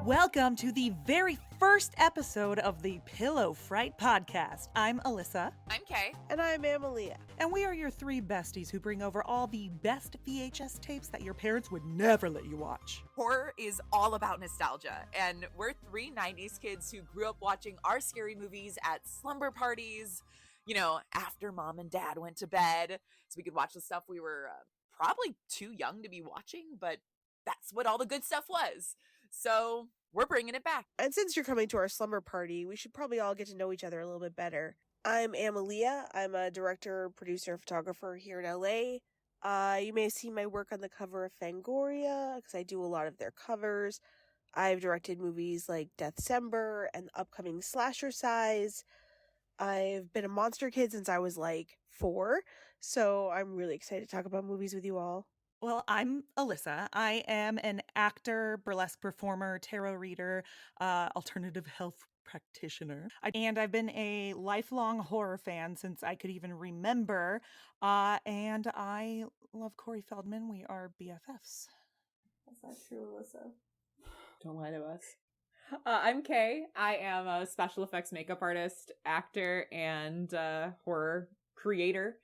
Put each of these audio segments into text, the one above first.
Welcome to the very first episode of the Pillow Fright Podcast. I'm Elissa. I'm Kay. And I'm Amelia. And we are your three besties who bring over all the best VHS tapes that your parents would never let you watch. Horror is all about nostalgia, and we're three 90s kids who grew up watching our scary movies at slumber parties, after mom and dad went to bed, so we could watch the stuff we were probably too young to be watching, but that's what all the good stuff was. So we're bringing it back. And since you're coming to our slumber party, we should probably all get to know each other a little bit better. I'm Amelia. I'm a director, producer, photographer here in LA. You may have seen my work on the cover of Fangoria, because I do a lot of their covers. I've directed movies like Deathcember and the upcoming Slasher Size. I've been a monster kid since I was like 4, so I'm really excited to talk about movies with you all. Well, I'm Elissa. I am an actor, burlesque performer, tarot reader, alternative health practitioner. And I've been a lifelong horror fan since I could even remember. And I love Corey Feldman. We are BFFs. That's not true, Elissa. Don't lie to us. I'm Kay. I am a special effects makeup artist, actor, and horror creator,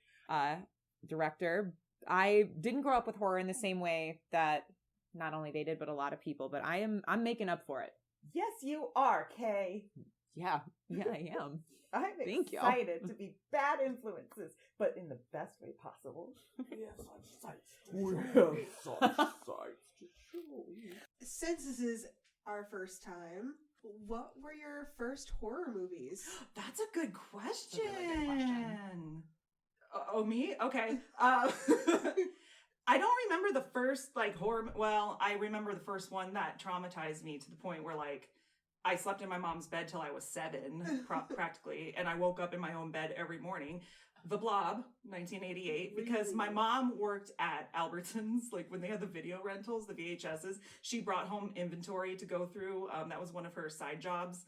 director. I didn't grow up with horror in the same way that not only they did, but a lot of people, but I'm making up for it. Yes, you are, Kay. Yeah, I am. I'm Thank excited to be bad influences, but in the best way possible. Yes, I'm psyched. We have such sights to show you. Since this is our first time, what were your first horror movies? That's a good question. That's a really good question. Oh, me? Okay. I don't remember the first, horror... Well, I remember the first one that traumatized me to the point where, I slept in my mom's bed till I was 7, practically, and I woke up in my own bed every morning. The Blob, 1988, because my mom worked at Albertsons, when they had the video rentals, the VHSs. She brought home inventory to go through. That was one of her side jobs.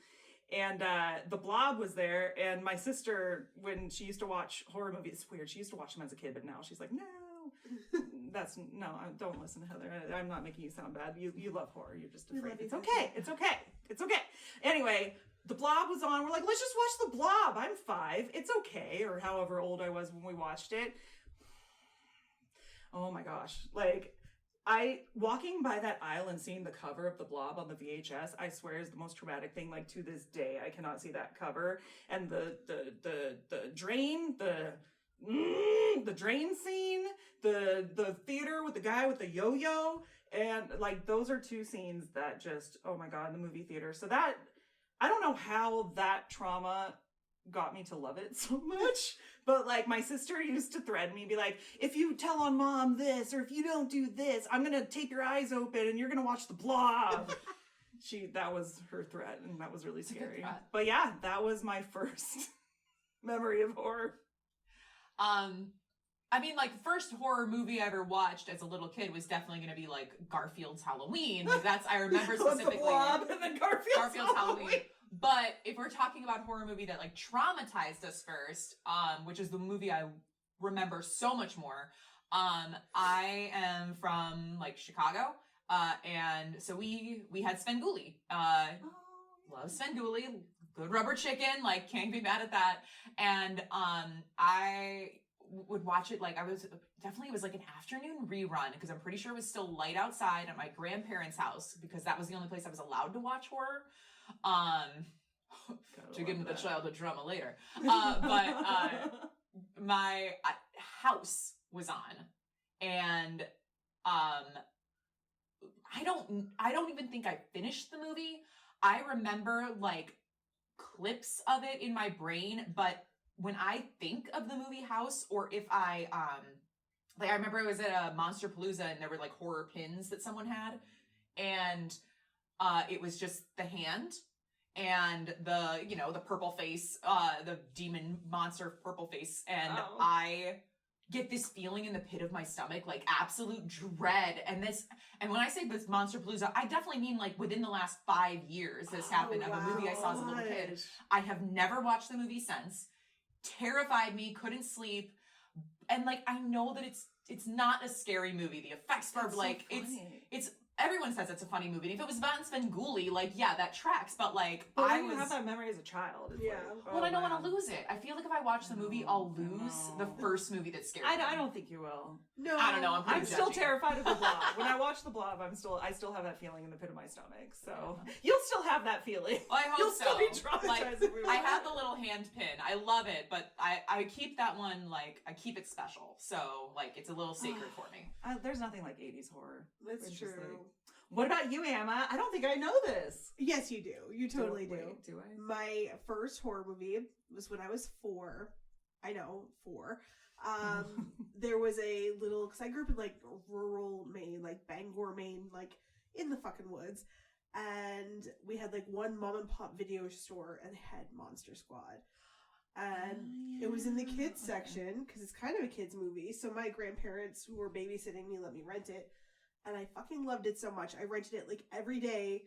And The Blob was there, and my sister, when she used to watch horror movies, it's weird, she used to watch them as a kid, but now she's like, no, don't listen to Heather. I'm not making you sound bad. You love horror. You're just afraid. It's okay. Anyway, The Blob was on. We're like, let's just watch The Blob. I'm 5. It's okay. Or however old I was when we watched it. Oh my gosh. Walking by that aisle and seeing the cover of The Blob on the VHS, I swear is the most traumatic thing. To this day, I cannot see that cover. And the drain, the drain scene, the theater with the guy with the yo-yo, and those are two scenes that just, oh my God, in the movie theater. So that, I don't know how that trauma got me to love it so much, but my sister used to threaten me and be like, if you tell on mom this, or if you don't do this, I'm gonna tape your eyes open and you're gonna watch The Blob. That was her threat, and that was really scary. But yeah, that was my first memory of horror. First horror movie I ever watched as a little kid was definitely going to be Garfield's Halloween. I remember specifically. The Blob and then Garfield's Halloween. But if we're talking about horror movie that traumatized us first, which is the movie I remember so much more, I am from Chicago, and so we had Svengoolie. Love Svengoolie, good rubber chicken, can't be mad at that. And I would watch it it was an afternoon rerun, because I'm pretty sure it was still light outside at my grandparents' house, because that was the only place I was allowed to watch horror. To get into the childhood drama later. My house was on, and I don't even think I finished the movie. I remember clips of it in my brain, but when I think of the movie House, or if I remember I was at a Monster Palooza and there were horror pins that someone had, and it was just the hand and the purple face, the demon monster purple face, and I get this feeling in the pit of my stomach, absolute dread. And when I say this Monster Palooza, I definitely mean within the last 5 years this happened, of a movie I saw as a little kid. I have never watched the movie since. Terrified me, couldn't sleep, and I know that it's not a scary movie. The effects are it's everyone says it's a funny movie. And if it was about Svengoolie, like, yeah, that tracks. But like, But I when you was. have that memory as a child. It's Yeah. like, Well, oh, I don't want man. to lose it. I feel like if I watch the movie, I'll lose the No. first movie that scared me. I don't think you will. No, I don't know, I'm pretty I'm still judgy. terrified of the Blob. When I watch the Blob, I still have that feeling in the pit of my stomach. So you'll still have that feeling. Well, I hope You'll so. still be traumatized. Like, if we I watch have it. the little hand pin. I love it, but I keep that one, like, I keep it special. So, like, it's a little sacred for me. There's nothing like 80s horror. That's It's true. just like- what about you, Emma? I don't think I know this. Yes, you do. You totally do. Wait, do I? My first horror movie was when I was 4. I know, 4. There was a little, because I grew up in like rural Maine, like Bangor, Maine, like in the fucking woods. And we had like one mom and pop video store and they had Monster Squad. And it was in the kids section because it's kind of a kids movie. So my grandparents who were babysitting me let me rent it. And I fucking loved it so much. I rented it like every day,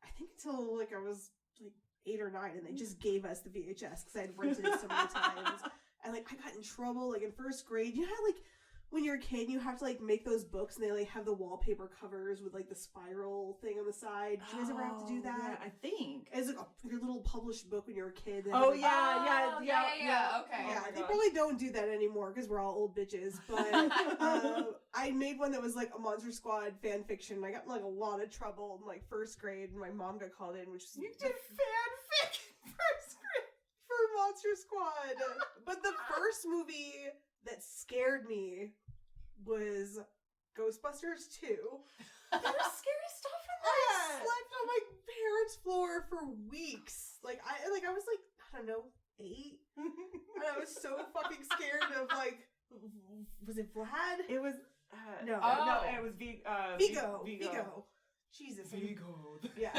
I think until like I was like 8 or 9, and they just gave us the VHS because I had rented it so many times. And like I got in trouble like in first grade. You know how like when you're a kid you have to like make those books and they like have the wallpaper covers with like the spiral thing on the side. Did you guys ever have to do that? Yeah, I think. It's like your little published book when you were a kid. They Oh, have, like, yeah. Okay. yeah, Oh my they gosh. probably don't do that anymore because we're all old bitches. But I made one that was like a Monster Squad fan fiction. I got in like a lot of trouble in like first grade, and my mom got called in, which is You did fanfic in first grade. for Monster Squad. But the first movie that scared me was Ghostbusters 2. There's scary stuff in I that. slept on my parents' floor for weeks. Like I was like, I don't know, 8. And I was so fucking scared of like, was it Vlad? It was. No. No, it was Vigo. Vigo. Jesus. Vigo. Yes.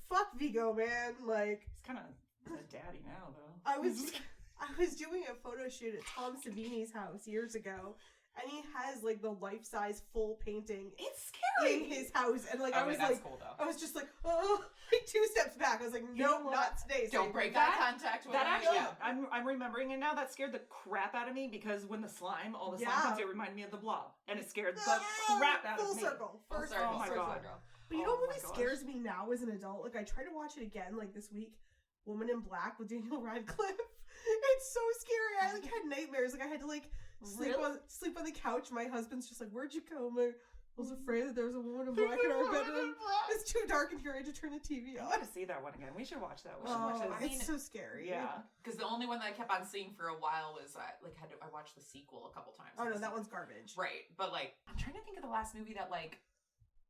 Fuck Vigo, man. Like, He's kind of a daddy now, though. I was doing a photo shoot at Tom Savini's house years ago, and he has like the life-size full painting It's scary. in his house, and like I Okay, was that's like, cool, though. I was just like, oh, like 2 steps back. I was like, You no, know what? not today. Don't Sam. break That- eye contact with That me. actually, Yeah. I'm remembering it now. That scared the crap out of me because when the slime, all the slime Yeah. comes, it reminded me of the Blob, and it scared the Ah, crap out full of me. circle. Full First, circle, oh my full God. circle. But you know Oh what my really gosh. scares me now as an adult? Like I tried to watch it again like this week, Woman in Black with Daniel Radcliffe. It's so scary. I like had nightmares. Like I had to like sleep on the couch. My husband's just like, "Where'd you go?" I was afraid that there was a woman in black in our bedroom. It's too dark in here. I had to turn the TV I on. gotta see that one again. We should watch that one. Oh, I mean, it's so scary. Yeah. Because the only one that I kept on seeing for a while was I watched the sequel a couple times. Oh no, that one's garbage. Right, but like I'm trying to think of the last movie that like,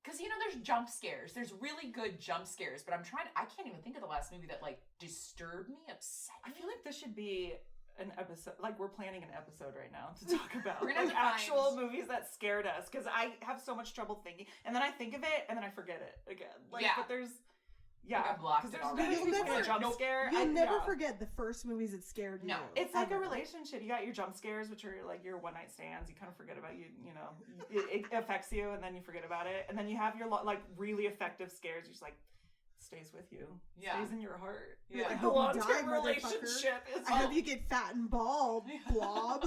because you know there's jump scares. There's really good jump scares, but I can't even think of the last movie that like disturbed me, upset I me. feel like this should be an episode. Like we're planning an episode right now to talk about We're gonna like have to actual find- movies that scared us because I have so much trouble thinking, and then I think of it, and then I forget it again. Like, Yeah. but there's. I Yeah, blocked 'cause it there's already. movies You'll with a never- jump scare. You'll never yeah. forget the first movies that scared you. No. It's like a Ever. relationship. You got your jump scares, which are like your one night stands. You kind of forget about you know, it affects you, and then you forget about it. And then you have your like really effective scares. You're just like stays with you, Yeah. stays in your heart. Yeah. Like I a hope you long die, term motherfucker. relationship is. I hope you get fat and bald, blob.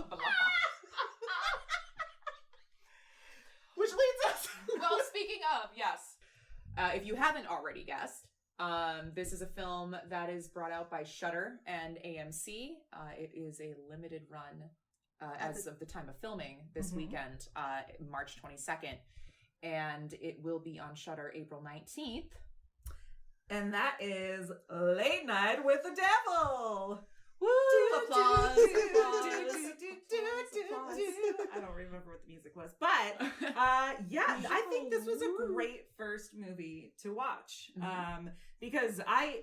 Which leads us. Well, speaking of, yes. If you haven't already guessed, this is a film that is brought out by Shudder and AMC. It is a limited run as of the time of filming this Mhm. weekend, March 22nd. And it will be on Shudder April 19th. And that is Late Night with the Devil. Woo! Applause, applause. I don't remember what the music was, but yeah, I think this was a great first movie to watch because I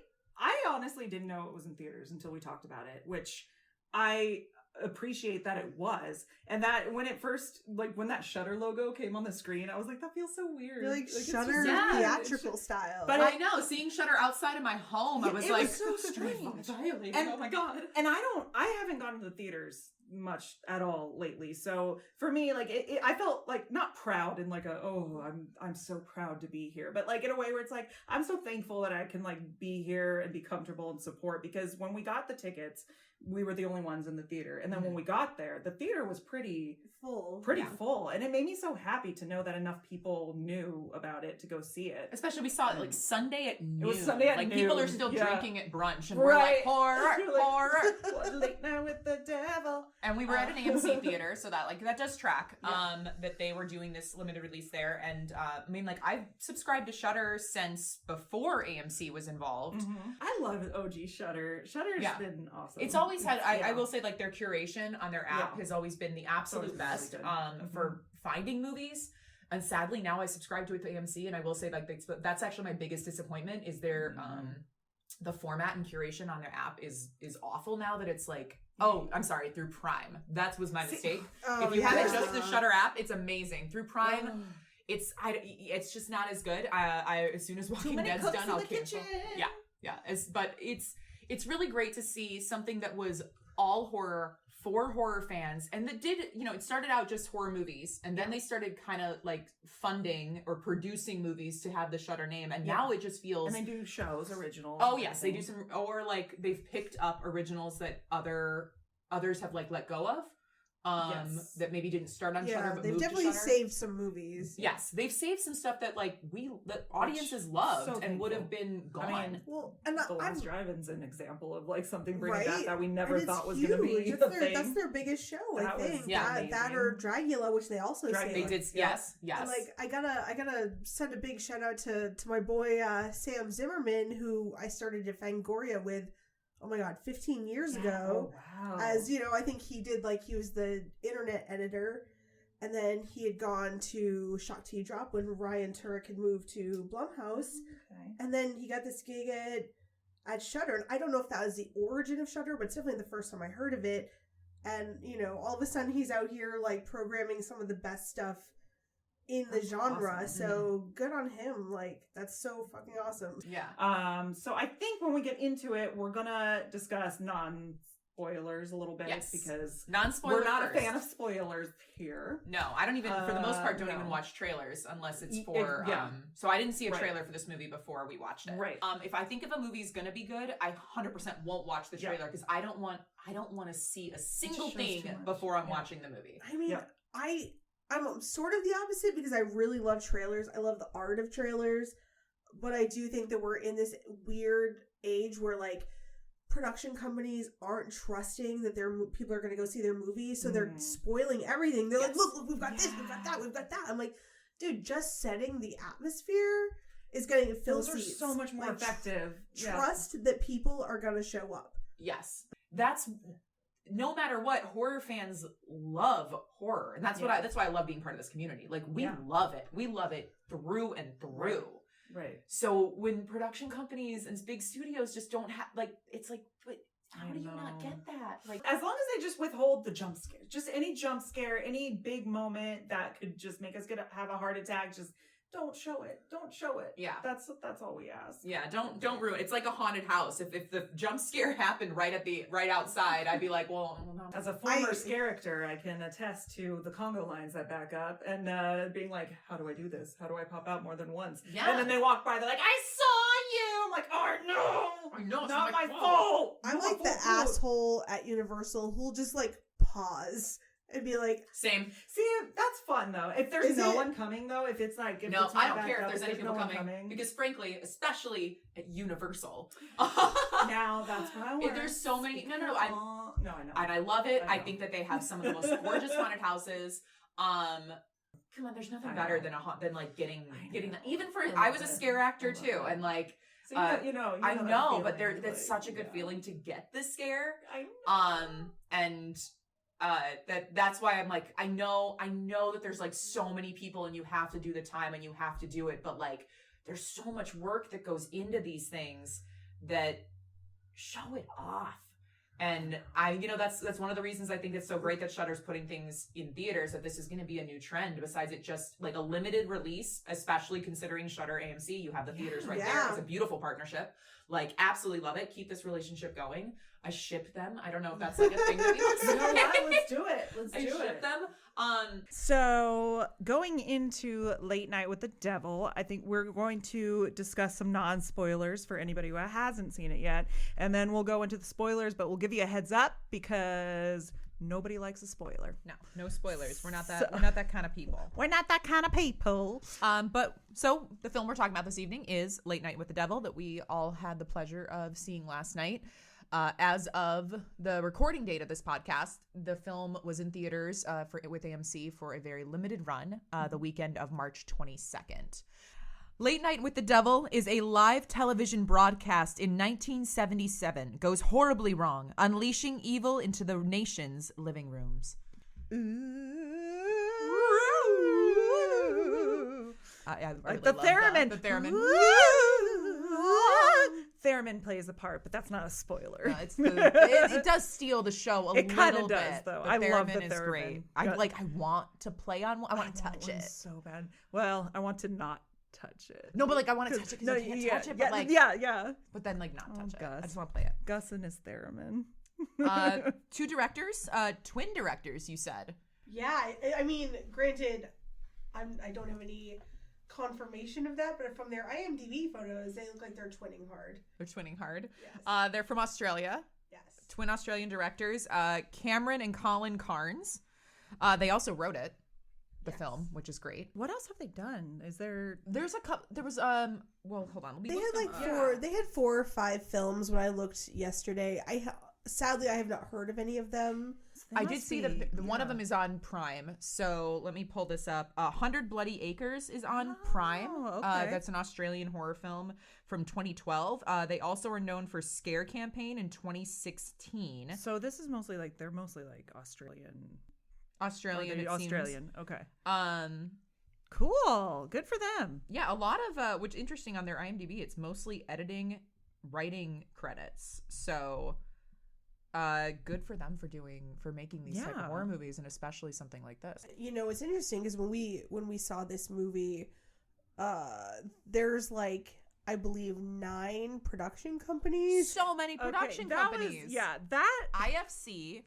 honestly didn't know it was in theaters until we talked about it, which I appreciate that it was. And that when it first, like when that Shudder logo came on the screen, I was like, that feels so weird. You're like it's just- Shudder yeah, theatrical style. But I know, seeing Shudder outside of my home, I was it like, was so strange. violating. And- Oh my god. And I haven't gone to the theaters much at all lately. So for me, like I felt like not proud in like I'm so proud to be here, but like in a way where it's like, I'm so thankful that I can like be here and be comfortable and support, because when we got the tickets, we were the only ones in the theater. And then when we got there, the theater was pretty full. full. And it made me so happy to know that enough people knew about it to go see it. Especially we saw it like Sunday at noon. It was Sunday at like noon. people are still Yeah. drinking at brunch and we're like, horror, You're like, horror. "One late night with the devil." And we were at an AMC theater, so that does track. Yeah. That they were doing this limited release there, and I mean, like I've subscribed to Shudder since before AMC was involved. I love OG Shudder. Shudder's been awesome. It's always had. I will say, like their curation on their app Yeah. has always been the absolute Always best really good. for finding movies. And sadly, now I subscribe to it to AMC, and I will say, like that's actually my biggest disappointment is their the format and curation on their app is awful now that it's like. Oh, I'm sorry, through Prime. That was my mistake. If you have it just the Shudder app, it's amazing. Through Prime, it's just not as good. I as soon as Walking Dead's done, I'll cancel. Yeah. But it's really great to see something that was all horror for horror fans, and that did, it started out just horror movies, and then they started kind of like funding or producing movies to have the Shudder name, and now it just feels. And they do shows, originals. Oh yes, they do some, or like they've picked up originals that others have like let go of. That maybe didn't start on Shudder, but they've moved definitely to Shudder. saved some movies. Yes, they've saved some stuff that like the audiences loved so and would have thankful. been gone. I mean, Well, and The Last I'm Drive-In's an example of like something bringing right, back that we never and it's thought was going to be huge. a thing. That's their biggest show, That I was think. amazing. That or Dragula, which they also Dragula. They saved. did, yes. And like I gotta send a big shout out to my boy Sam Zimmerman, who I started at Fangoria with. Oh my god, 15 years ago. Oh, wow. As I think he was the internet editor, and then he had gone to Shock to You Drop when Ryan Turek had moved to Blumhouse, Okay. and then he got this gig at Shudder. And I don't know if that was the origin of Shudder, but it's definitely the first time I heard of it. And all of a sudden he's out here like programming some of the best stuff in the genre. Awesome. So good on him. Like that's so fucking awesome. Yeah. So I think when we get into it, we're gonna discuss non-spoilers a little bit because Non-spoiler we're not first. a fan of spoilers here. No, I don't even, for the most part, don't no. even watch trailers unless it's for, yeah. so I didn't see a Right. trailer for this movie before we watched it. Right. If I think if a movie's gonna be good, I 100% won't watch the trailer because I don't want to see a single shows thing too much. before I'm Yeah. watching the movie. I mean, Yeah. I'm sort of the opposite because I really love trailers. I love the art of trailers, but I do think that we're in this weird age where like production companies aren't trusting that their people are going to go see their movie, so they're spoiling everything. They're like, look, we've got this, we've got that, we've got that. I'm like, dude, just setting the atmosphere is going to fill Those are seats. so much more Like, effective. Trust that people are going to show up. Yes. That's, no matter what, horror fans love horror. And that's that's why I love being part of this community. Like, we love it. We love it through and through. Right. So when production companies and big studios just don't have, like, it's like, but how do you not get that? Like, As long as they just withhold the jump scare, just any jump scare, any big moment that could just make us have a heart attack, just don't show it. Don't show it. Yeah. That's all we ask. yeah, don't ruin it. It's like a haunted house. If the jump scare happened right outside, I'd be like, well, no. As a former scare actor, I can attest to the Congo lines that back up and being like, how do I do this? How do I pop out more than once? Yeah. And then they walk by, they're like, I saw you! I'm like, oh no! I know, it's Not my my fault. fault! I'm like the asshole at Universal who'll just like pause and be like, Same. See, that's fun though. If there's Is no it? one coming though, if it's like, if No, it's not I don't back care up, if there's any people no one coming, because frankly, especially at Universal, now that's what I want. there's so many. No, No, I know. and I love it. I I know. think that they have some of the most gorgeous haunted houses. Come on, there's nothing I better know. than like getting that. Even for I I was a love it. scare actor I love too, it. and like So I know I that know, but feeling, that's like, such a good yeah. feeling to get the scare. I know. And that's why I'm like, I know that there's like so many people and you have to do the time and you have to do it, but like there's so much work that goes into these things that show it off. And that's one of the reasons I think it's so great that Shudder's putting things in theaters, that this is going to be a new trend besides it just like a limited release, especially considering Shudder AMC, you have the theaters right there. Yeah. It's a beautiful partnership. Like, absolutely love it. Keep this relationship going. I ship them. I don't know if that's like a thing that we You know what? Let's do it. I ship them. So, going into Late Night with the Devil, I think we're going to discuss some non-spoilers for anybody who hasn't seen it yet. And then we'll go into the spoilers, but we'll give you a heads up because nobody likes a spoiler. No spoilers. We're not that kind of people. We're not that kind of people. But so the film we're talking about this evening is Late Night with the Devil that we all had the pleasure of seeing last night. As of the recording date of this podcast, the film was in theaters with AMC for a very limited run the weekend of March 22nd. Late Night with the Devil is a live television broadcast in 1977. Goes horribly wrong, unleashing evil into the nation's living rooms. I Like really the love theremin. The theremin. Theremin plays a part, but that's not a spoiler. It does steal the show a It kind little of does, bit. though. The I love the theremin is theremin. great. I want to play on one. I want to touch one it. so bad. Well, I want to not touch it. No, but like I want to touch it because I can't touch it. But like, yeah. but then like not touch it. Gus. I just want to play it. Gus and his theremin. Two directors, twin directors. You said. Yeah, I mean, granted, I don't have any confirmation of that, but from their IMDb photos, they look like they're twinning hard. They're twinning hard. Yes. They're from Australia. Yes. Twin Australian directors, Cameron and Colin Carnes. They also wrote it, the film, which is great. What else have they done? Is there? There's a couple. There was well, hold on. They had like four. They had 4 or 5 films when I looked yesterday. Sadly I have not heard of any of them. I did see that one of them is on Prime. So let me pull this up. 100 Bloody Acres is on Prime. Okay. That's an Australian horror film from 2012. They also are known for Scare Campaign in 2016. So this is mostly like they're mostly like Australian. Australian. Australian. Okay. Seems. Cool. Good for them. Yeah, a lot of which interesting on their IMDb. It's mostly editing, writing credits. So. Good for them for making these type of horror movies, and especially something like this. You know, it's interesting because when we saw this movie, there's like I believe 9 production companies. So many production companies. That IFC.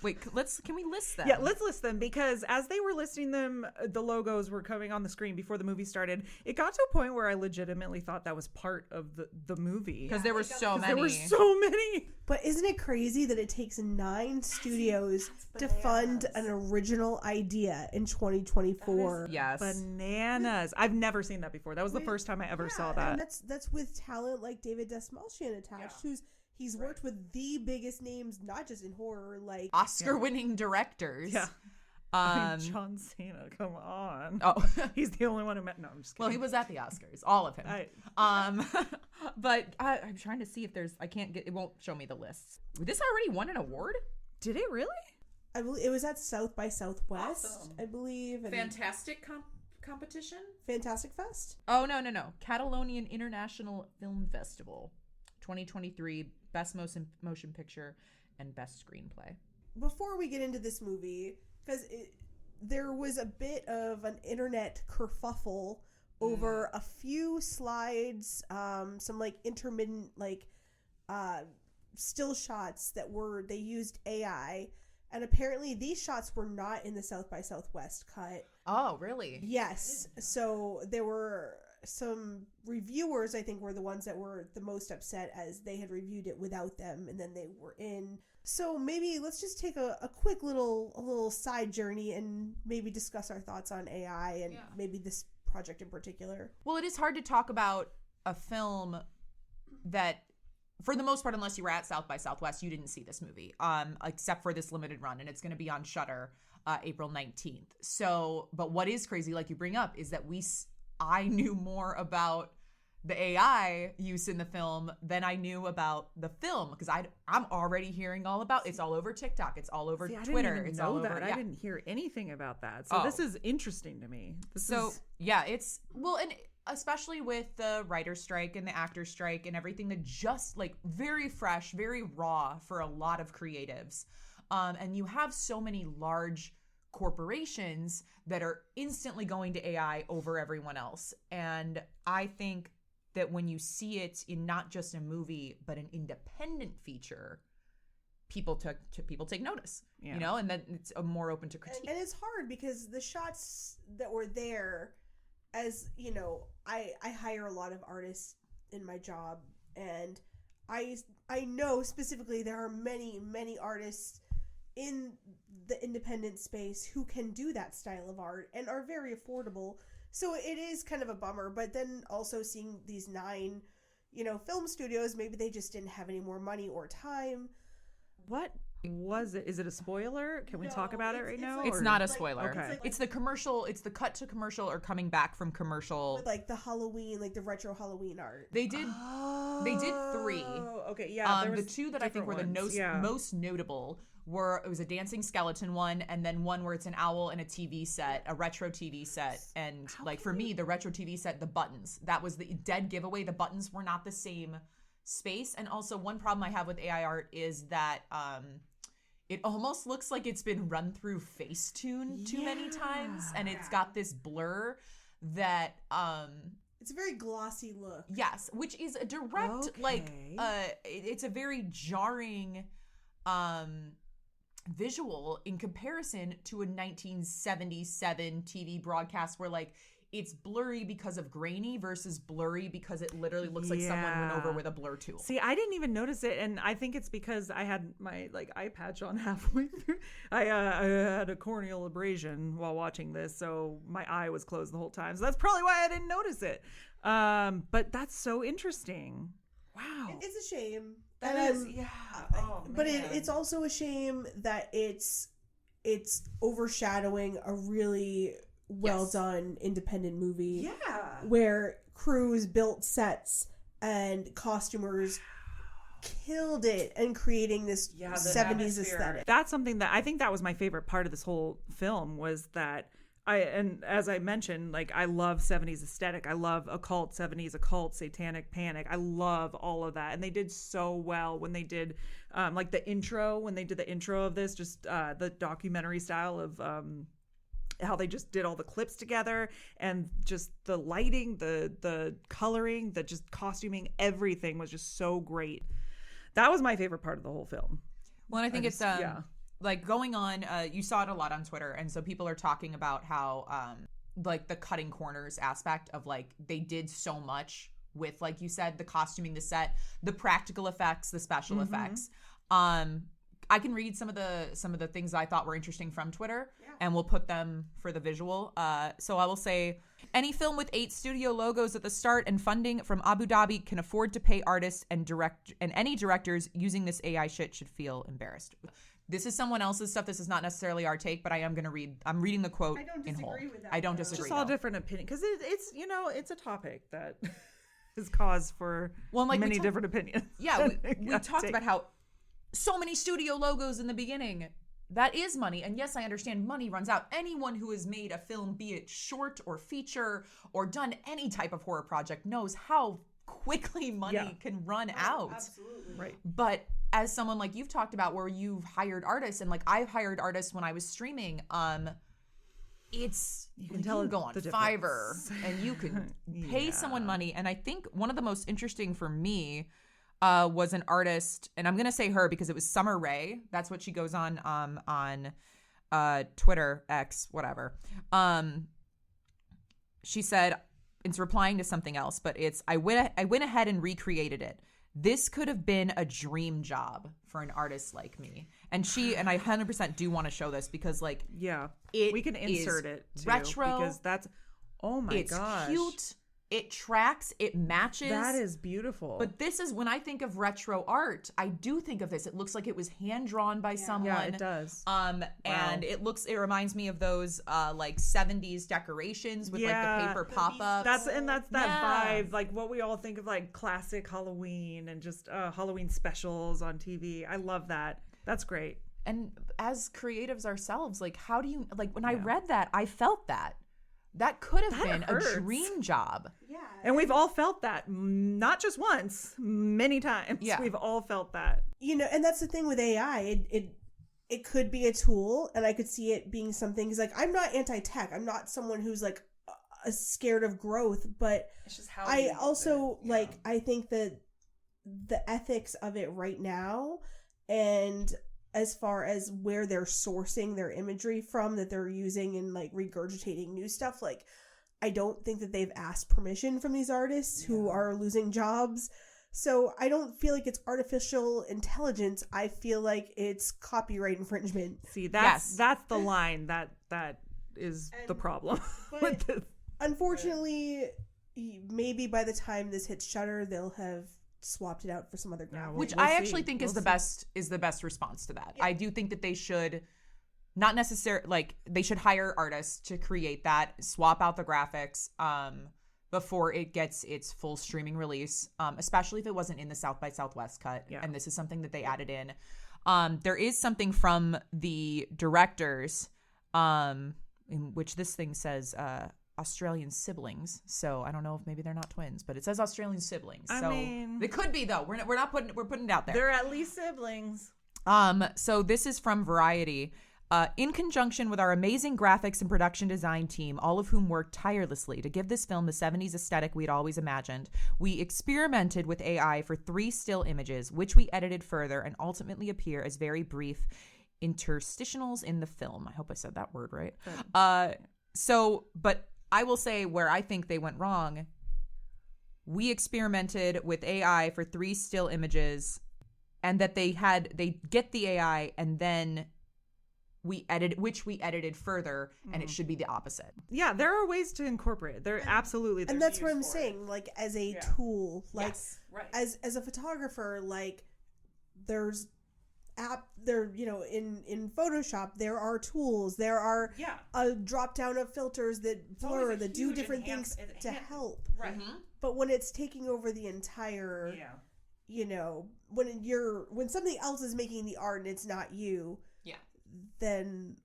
Wait, can we list them? Yeah, let's list them because as they were listing them, the logos were coming on the screen before the movie started. It got to a point where I legitimately thought that was part of the movie. Because there were so many. There were so many. But isn't it crazy that it takes 9 studios to fund an original idea in 2024? Yes. Bananas. I've never seen that before. That was the first time I ever saw that. And that's with talent like David Dastmalchian attached, He's worked with the biggest names, not just in horror, like Oscar-winning directors. Yeah. John Cena, come on. Oh, he's the only one who met. No, I'm just kidding. well, he was at the Oscars, all of him. But I'm trying to see if there's. I can't get. It won't show me the lists. This already won an award. Did it really? I believe it was at South by Southwest. Awesome. I believe. Fantastic competition. Fantastic Fest. Oh no. Catalonian International Film Festival, 2023. Best motion picture and best screenplay. Before we get into this movie, because there was a bit of an internet kerfuffle over a few slides, some like intermittent like still shots they used AI, and apparently these shots were not in the South by Southwest cut. Oh, really? Yes. So there were some reviewers, I think, were the ones that were the most upset as they had reviewed it without them, and then they were in. So maybe let's just take a quick little side journey and maybe discuss our thoughts on AI and maybe this project in particular. Well, it is hard to talk about a film that, for the most part, unless you were at South by Southwest, you didn't see this movie, except for this limited run, and it's going to be on Shudder April 19th. So, but what is crazy, like you bring up, is that I knew more about the AI use in the film than I knew about the film, because I'm already hearing all about it's all over TikTok, it's all over Twitter. I didn't even know that. I didn't hear anything about that. So this is interesting to me. It's and especially with the writer's strike and the actor's strike and everything that just like very fresh, very raw for a lot of creatives. And you have so many large corporations that are instantly going to AI over everyone else. And I think that when you see it in not just a movie but an independent feature, people take notice, you know, and then it's more open to critique. And it's hard because the shots that were there, as you know, I hire a lot of artists in my job, and I know specifically there are many artists in the independent space who can do that style of art and are very affordable. So it is kind of a bummer, but then also seeing these 9, you know, film studios, maybe they just didn't have any more money or time. What was it? Is it a spoiler? Can we talk about it right now? It's not a spoiler. Okay. It's the commercial. It's the cut to commercial or coming back from commercial. With like the Halloween, like the retro Halloween art. They did 3. Okay, yeah. The 2 that I think were the most notable were, it was a dancing skeleton one, and then one where it's an owl and a TV set, a retro TV set. And for me, the retro TV set, the buttons, that was the dead giveaway. The buttons were not the same space. And also one problem I have with AI art is that it almost looks like it's been run through Facetune too many times, and it's got this blur that it's a very glossy look. Yes, which is a direct it's a very jarring visual in comparison to a 1977 TV broadcast where it's blurry because of grainy versus blurry because it literally looks like someone went over with a blur tool. See, I didn't even notice it, and I think it's because I had my eye patch on halfway through. I had a corneal abrasion while watching this, so my eye was closed the whole time. So that's probably why I didn't notice it. But that's so interesting. Wow, It's a shame. That is, yeah. Oh, but it's also a shame that it's overshadowing a really well done independent movie. Yeah. Where crews built sets and costumers killed it and creating this 70s aesthetic. That's something that I think that was my favorite part of this whole film was that and as I mentioned, I love 70s aesthetic. I love occult, 70s occult, satanic panic. I love all of that. And they did so well when they did the intro, when they did the intro of this, just the documentary style of how they just did all the clips together and just the lighting, the coloring, the just costuming, everything was just so great. That was my favorite part of the whole film. Well, and I think it's going on, you saw it a lot on Twitter, and so people are talking about how the cutting corners aspect of they did so much with, like you said, the costuming, the set, the practical effects, the special effects. I can read some of the things I thought were interesting from Twitter, and we'll put them for the visual. So I will say, any film with 8 studio logos at the start and funding from Abu Dhabi can afford to pay artists and any directors using this AI shit should feel embarrassed. This is someone else's stuff. This is not necessarily our take, but I am going to read. I'm reading the quote in whole. I don't disagree. Just all different opinions, because it's it's a topic that is cause for many different opinions. Yeah, we talked about how so many studio logos in the beginning. That is money. And yes, I understand money runs out. Anyone who has made a film, be it short or feature or done any type of horror project, knows how quickly money can run out. Absolutely. Right. But as someone like you've talked about where you've hired artists, and I've hired artists when I was streaming, you can go on Fiverr and you can pay someone money. And I think one of the most interesting for me was an artist, and I'm gonna say her because it was Summer Rae. That's what she goes on Twitter, X, whatever. She said, it's replying to something else, but it's I went ahead and recreated it. This could have been a dream job for an artist like me. And I 100% do want to show this because we can insert it too, retro, because that's gosh. It's cute. It tracks, it matches. That is beautiful. But this is, when I think of retro art, I do think of this. It looks like it was hand-drawn by someone. Yeah, it does. And it reminds me of those 70s decorations with the paper pop-ups. That's that vibe, what we all think of classic Halloween and just Halloween specials on TV. I love that. That's great. And as creatives ourselves, how do you, when I read that, I felt that. That could have been a dream job. Yeah. And we've all felt that, not just once, many times. Yeah. We've all felt that. And that's the thing with AI. It could be a tool, and I could see it being something, because I'm not anti-tech. I'm not someone who's scared of growth, but It's just how I you use also it. like, Yeah. I think that the ethics of it right now, and as far as where they're sourcing their imagery from that they're using and like regurgitating new stuff, like I don't think that they've asked permission from these artists who are losing jobs. So I don't feel like it's artificial intelligence. I feel like it's copyright infringement. See, that's the line that is the problem with this. Unfortunately, maybe by the time this hits Shudder, they'll have swapped it out for some other graphic. Which We'll I see. actually think is We'll the see. best response to that. I do think that they should not necessarily, like, they should hire artists to create that, swap out the graphics before it gets its full streaming release, especially if it wasn't in the South by Southwest cut. Yeah. And this is something that they added in. There is something from the directors, in which this thing says Australian siblings. So I don't know if maybe they're not twins, but it says Australian siblings. I So mean, they could be, though. We're putting it out there. they're at least siblings. So this is from Variety. In conjunction with our amazing graphics and production design team, all of whom worked tirelessly to give this film the 70s aesthetic we'd always imagined, we experimented with AI for 3 still images, which we edited further and ultimately appear as very brief interstitials in the film. I hope I said that word right. But I will say where I think they went wrong. We experimented with AI for 3 still images, and that they get the AI and then we edited further, and it should be the opposite. Yeah, there are ways to incorporate it. There absolutely, And there's that's what use I'm for it. saying, like as a tool, like Yes, right. as a photographer, like there's in Photoshop there are tools, there are a drop down of filters that blur, that do different things to help. Right. But when it's taking over the entire, when something else is making the art and it's not you, then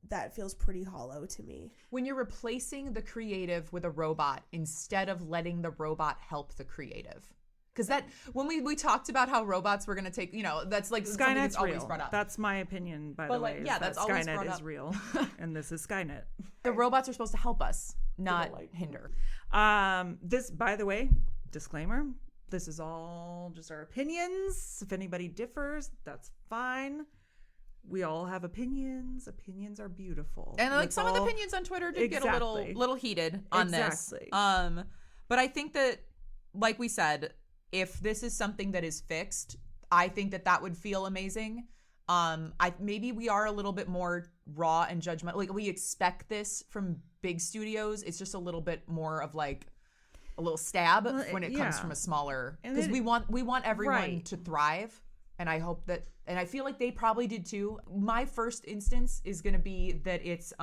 that feels pretty hollow to me. When you're replacing the creative with a robot instead of letting the robot help the creative. Because that, when we talked about how robots were going to take, that's like something that's Skynet's always real. brought up. That's my opinion, by the way. That's always Skynet brought is up. real, and this is Skynet. The robots are supposed to help us, not hinder. This, by the way, disclaimer, this is all just our opinions. If anybody differs, that's fine. We all have opinions. Opinions are beautiful. And like some of the opinions on Twitter did get a little heated on this. But I think that, like we said, if this is something that is fixed, I think that would feel amazing. Maybe we are a little bit more raw and judgmental. Like, we expect this from big studios. It's just a little bit more of like a little stab when it comes from a smaller, because we want everyone to thrive. And I hope that, and I feel like they probably did too. My first instance is going to be that it's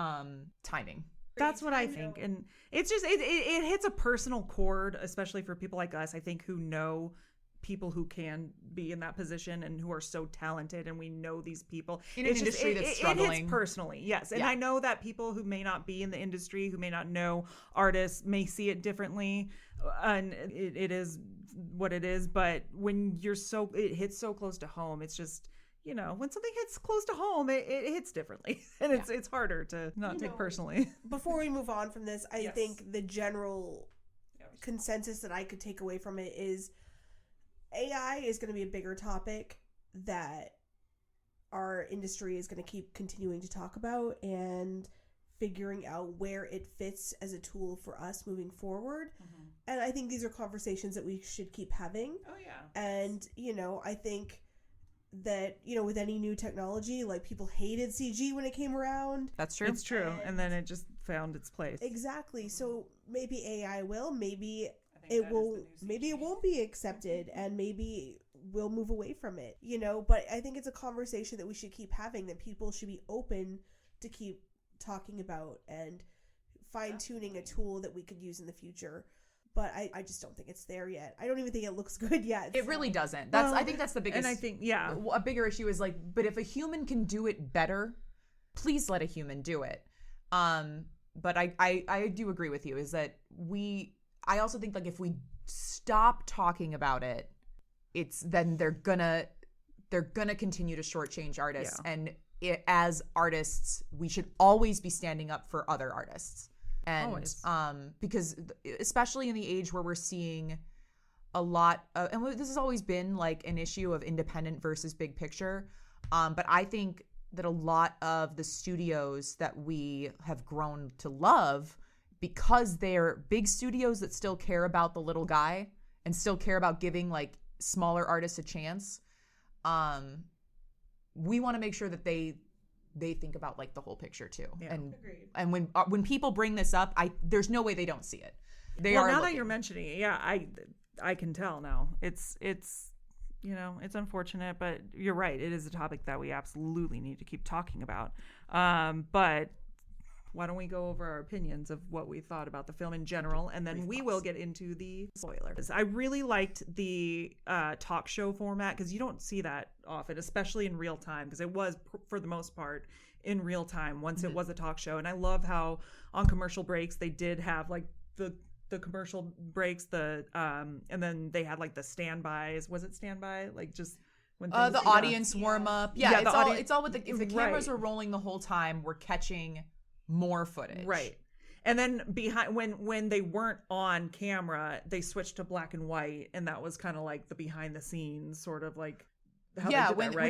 timing. That's what I think. And it's just, it hits a personal chord, especially for people like us, I think, who know people who can be in that position and who are so talented, and we know these people. In an industry that's struggling. It hits personally, yes. And I know that people who may not be in the industry, who may not know artists, may see it differently. And it is what it is. But when it hits so close to home, it's just, when something hits close to home, it hits differently. And it's harder to not take personally. Before we move on from this, I think the general consensus that I could take away from it is AI is going to be a bigger topic that our industry is going to keep continuing to talk about, and figuring out where it fits as a tool for us moving forward. And I think these are conversations that we should keep having. Oh, yeah. And, I think that, with any new technology, like, people hated CG when it came around. That's true. It's true. And then it just found its place. Exactly. So maybe AI will, maybe it won't be accepted, and maybe we'll move away from it, but I think it's a conversation that we should keep having, that people should be open to keep talking about and fine-tuning a tool that we could use in the future. But I just don't think it's there yet. I don't even think it looks good yet. It really doesn't. I think that's the biggest. And I think, a bigger issue is like, but if a human can do it better, please let a human do it. But I do agree with you, is that I also think, like, if we stop talking about it, then they're gonna continue to shortchange artists. And as artists, we should always be standing up for other artists. And Always. because especially in the age where we're seeing a lot of, and this has always been like an issue of independent versus big picture, but I think that a lot of the studios that we have grown to love, because they're big studios that still care about the little guy and still care about giving like smaller artists a chance, we want to make sure that they think about like the whole picture too. Yeah. And when people bring this up, there's no way they don't see it. They well, are now looking. that you're mentioning it, yeah, I can tell now. It's you know, it's unfortunate, but you're right. It is a topic that we absolutely need to keep talking about. But why don't we go over our opinions of what we thought about the film in general, and then we will get into the spoilers. I really liked the talk show format, because you don't see that often, especially in real time, because it was, for the most part, in real time once it was a talk show. And I love how on commercial breaks they did have like the commercial breaks, and then they had like the standbys. Was it standby? Like just when the things- audience warm up. Yeah, Yeah, it's the all audience- it's all with the, if the cameras Right. are rolling the whole time, we're catching more footage. Right. And then behind, when they weren't on camera, they switched to black and white, and that was kind of like the behind the scenes sort of like how Yeah, they did when, that, right?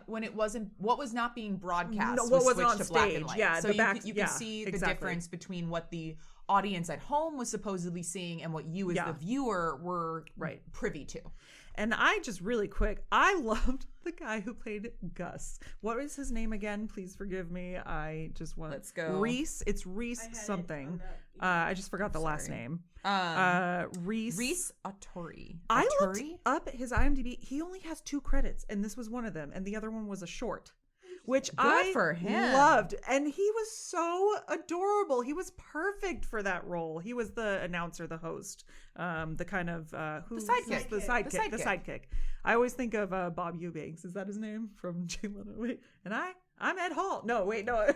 when it wasn't what was not being broadcast No, was what wasn't switched on to black and stage. white. Yeah, so the you back- could, you yeah, could see the exactly. difference between what the audience at home was supposedly seeing and what you as Yeah. the viewer were Right. privy to. And I just really quick, I loved the guy who played Gus. What was his name again? Please forgive me. I just want. Let's go. Reese. It's Reese something. I just forgot the last sorry. name. Reese Reese. Atori. I looked Atori? up his IMDb. He only has 2 credits, and this was one of them, and the other one was a short, which I for him. loved. And he was so adorable. He was perfect for that role. He was the announcer, the host, the kind of who's sidekick. the sidekick. I always think of Bob Eubanks. Is that his name from Jay Leno? Wait, and I'm Ed Hall. No, wait, no.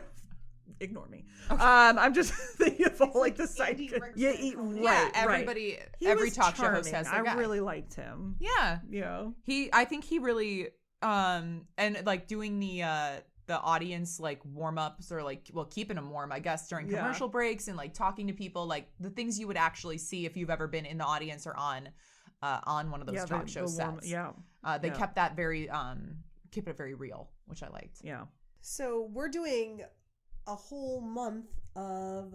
Ignore me. I'm just thinking of all like the Andy sidekick. Rickson. Yeah, Yeah, right. everybody, He every was talk show host charming. has their guy. I really liked him. Yeah. You know. I think he really and like doing the audience like warm ups or like, well, keeping them warm, I guess, during Yeah. commercial breaks and like talking to people, like the things you would actually see if you've ever been in the audience or on one of those talk show sets. They kept that kept it very real, which I liked. Yeah. So we're doing a whole month of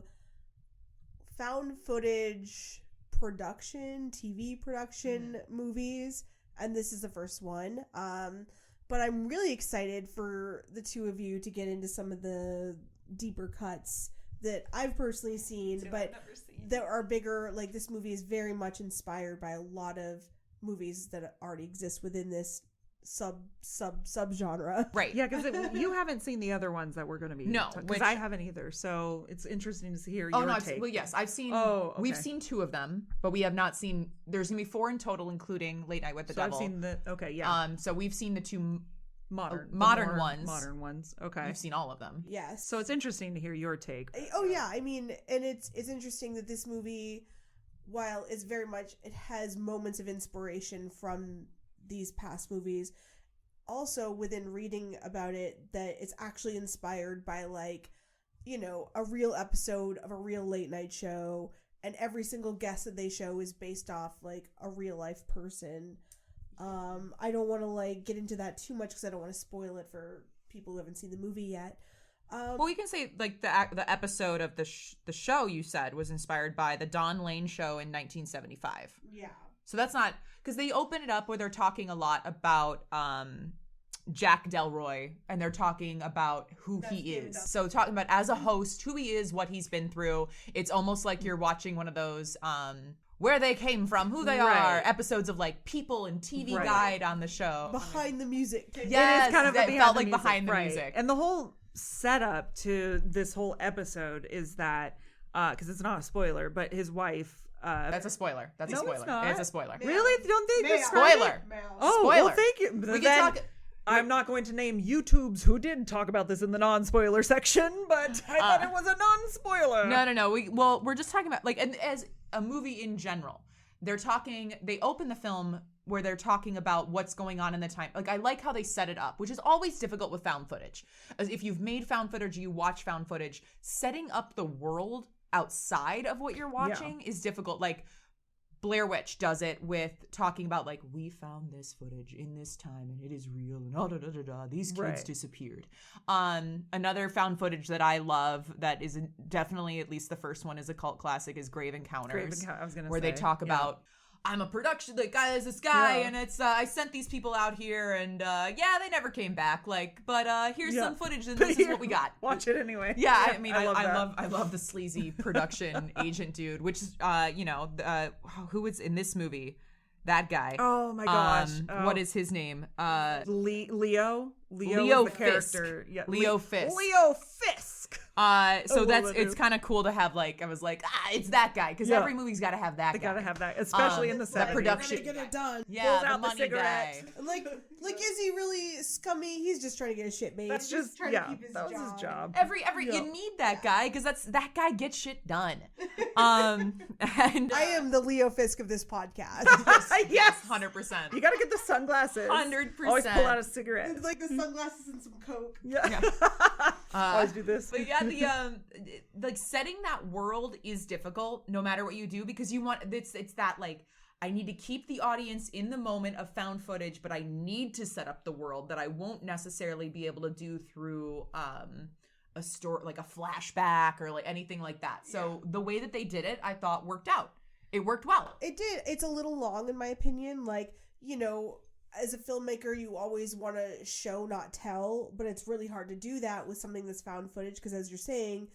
found footage production, TV production movies, and this is the first one. But I'm really excited for the two of you to get into some of the deeper cuts that I've personally seen, but there are bigger, like this movie is very much inspired by a lot of movies that already exist within this sub genre. Right. Yeah, because you haven't seen the other ones that we're going to be. No, because I haven't either. So it's interesting to hear Oh your no! take. Well, yes, I've seen. Oh, okay. We've seen 2 of them, but we have not seen. There's gonna be 4 in total, including Late Night with the So Devil. I've seen the yeah So we've seen the 2 modern ones. Modern ones. Okay. You've seen all of them. Yes. So it's interesting to hear your take. Oh yeah, I mean, and it's interesting that this movie, while it's very much, it has moments of inspiration from these past movies. Also, within reading about it, that it's actually inspired by like, you know, a real episode of a real late night show, and every single guest that they show is based off like a real life person. I don't want to like get into that too much because I don't want to spoil it for people who haven't seen the movie yet. Well, we can say like the episode of the show you said was inspired by the Don Lane show in 1975. Yeah. So that's not because they open it up where they're talking a lot about Jack Delroy, and they're talking about who he is. So talking about as a host, who he is, what he's been through. It's almost like you're watching one of those where they came from, who they are, episodes of like People and TV Guide on the show. Behind the music. Yes, it is kind of that behind felt the like music, behind the right. music. And the whole setup to this whole episode is that because it's not a spoiler, but his wife. That's a spoiler. That's No, a spoiler. it's not. It's a spoiler. Really? Don't they Male. describe Spoiler. it? Oh, well, Spoiler. thank you. We Then can talk. I'm not going to name YouTubes who did talk about this in the non-spoiler section, but I thought it was a non-spoiler. No. We're just talking about like, and as a movie in general, they open the film where they're talking about what's going on in the time. Like, I like how they set it up, which is always difficult with found footage. As if you've made found footage, you watch found footage, setting up the world outside of what you're watching is difficult. Like Blair Witch does it with talking about like, we found this footage in this time and it is real and these kids disappeared. Another found footage that I love that is definitely, at least the first one is a cult classic, is Grave Encounters. I was gonna where say, they talk about, I'm a production, the guy is this guy, and it's I sent these people out here, and they never came back. Like, but here's some footage, and this is what we got. Watch it anyway. Yeah, I mean, I love the sleazy production agent dude, which is who is in this movie? That guy. Oh my gosh. What is his name? Leo Leo is the character. Fisk. Yeah, Leo Fisk. Leo Fisk. So it's kind of cool to have, like, I was like, it's that guy, because every movie's got to have that guy. They gotta have that, especially in the 70s. Production. Get it done. Yeah, Pulls out the money cigarette. guy. And like, is he really scummy? He's just trying to get his shit made. That's just trying to keep his that was job. his job. Every you need that guy, because that guy gets shit done. And I am the Leo Fisk of this podcast. Yes, 100%. You gotta get the sunglasses. 100%. Always pull out a cigarette. Like the sunglasses and some coke. Yeah. Always do this. But yeah, the like setting that world is difficult no matter what you do, because you want it's that like, I need to keep the audience in the moment of found footage, but I need to set up the world that I won't necessarily be able to do through a story, like a flashback or like anything like that. So the way that they did it, I thought worked out. It worked well. It did. It's a little long in my opinion. Like, as a filmmaker, you always want to show, not tell, but it's really hard to do that with something that's found footage, because as you're saying,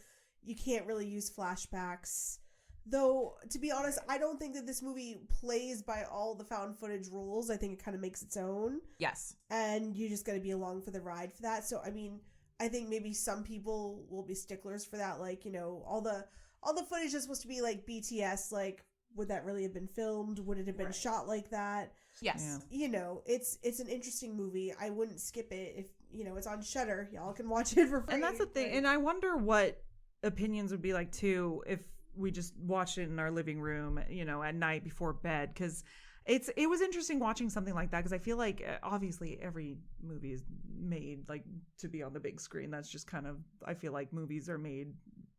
you can't really use flashbacks. Though, to be honest, I don't think that this movie plays by all the found footage rules. I think it kind of makes its own. Yes. And you just got to be along for the ride for that. So, I mean, I think maybe some people will be sticklers for that. Like, all the footage is supposed to be like BTS. Like, would that really have been filmed? Would it have been shot like that? Yes. Yeah. It's an interesting movie. I wouldn't skip it if, it's on Shudder. Y'all can watch it for free. And that's the thing. And I wonder what opinions would be like too if we just watched it in our living room, at night before bed, because it was interesting watching something like that, because I feel like obviously every movie is made like to be on the big screen. That's just kind of, I feel like movies are made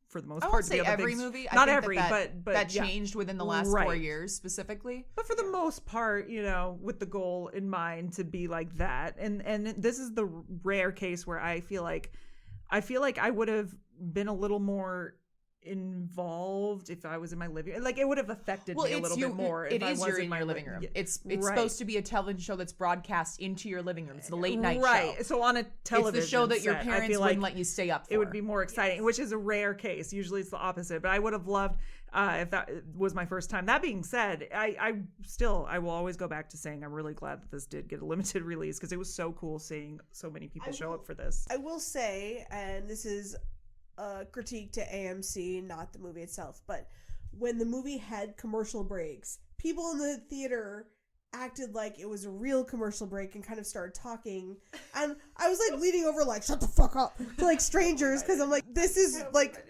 for the most part. I won't to be say on the every big movie. Not I think every, but that changed within the last 4 years specifically. But for the most part, with the goal in mind to be like that, and this is the rare case where I feel like I would have been a little more involved if I was in my living room. Like, it would have affected me a little bit more if I was in my living room. Yeah. It's supposed to be a television show that's broadcast into your living room. It's the late night show. Right. So on a television it's the show that your set, parents wouldn't let you stay up for. It would be more exciting, which is a rare case. Usually it's the opposite. But I would have loved if that was my first time. That being said, I will always go back to saying I'm really glad that this did get a limited release, because it was so cool seeing so many people show up for this. I will say, and this is a critique to AMC, not the movie itself, but when the movie had commercial breaks, people in the theater acted like it was a real commercial break and kind of started talking, and I was like leaning over like, shut the fuck up, to like strangers, because I'm like, this is like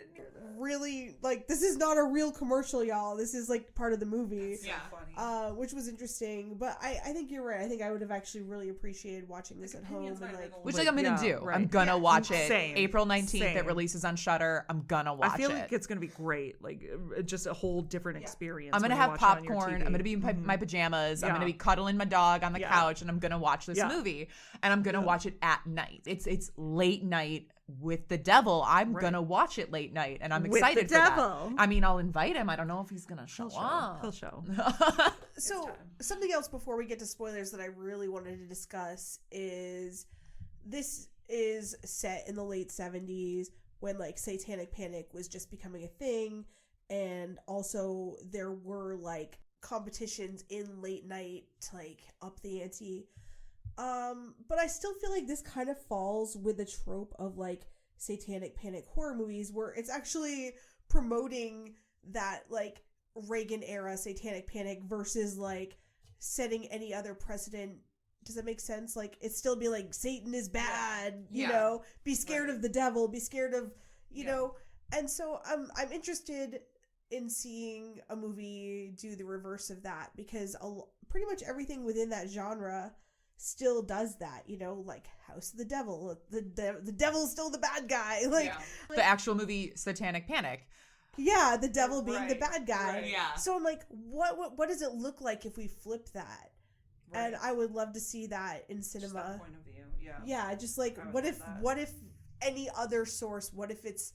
really, like, this is not a real commercial, y'all. This is like part of the movie. Yeah. Which was interesting, but I think you're right. I think I would have actually really appreciated watching this at home, and like, which like I'm gonna do. Right. I'm gonna watch it. Same. April 19th, Same. it releases on Shudder. I'm gonna watch it. I feel like it's gonna be great. Like, just a whole different experience. I'm gonna when you have watch it on your popcorn. TV. I'm gonna be in my pajamas. I'm Yeah. gonna be cuddling my dog on the Yeah. couch, and I'm gonna watch this Yeah. movie. And I'm gonna watch it at night. It's late night with the devil. I'm gonna watch it late night, and I'm With the excited for devil. that. I mean, I'll invite him. I don't know if he's gonna show up. He'll show. So something else before we get to spoilers that I really wanted to discuss is this is set in the late 70s when like Satanic Panic was just becoming a thing, and also there were like competitions in late night to like up the ante. But I still feel like this kind of falls with the trope of like Satanic Panic horror movies, where it's actually promoting that like Reagan era Satanic Panic versus like setting any other precedent. Does that make sense? Like, it still be like, Satan is bad, you know, be scared of the devil, be scared of, you know. And so I'm interested in seeing a movie do the reverse of that, because pretty much everything within that genre still does that, you know, like House of the Devil. The devil's still the bad guy. Like, the actual movie Satanic Panic. Yeah, the devil being the Right, bad guy. right. Yeah. So I'm like, what does it look like if we flip that? Right. And I would love to see that in Just cinema. that point of view. Yeah. Yeah, just like I would what love if that. what if any other source? What if it's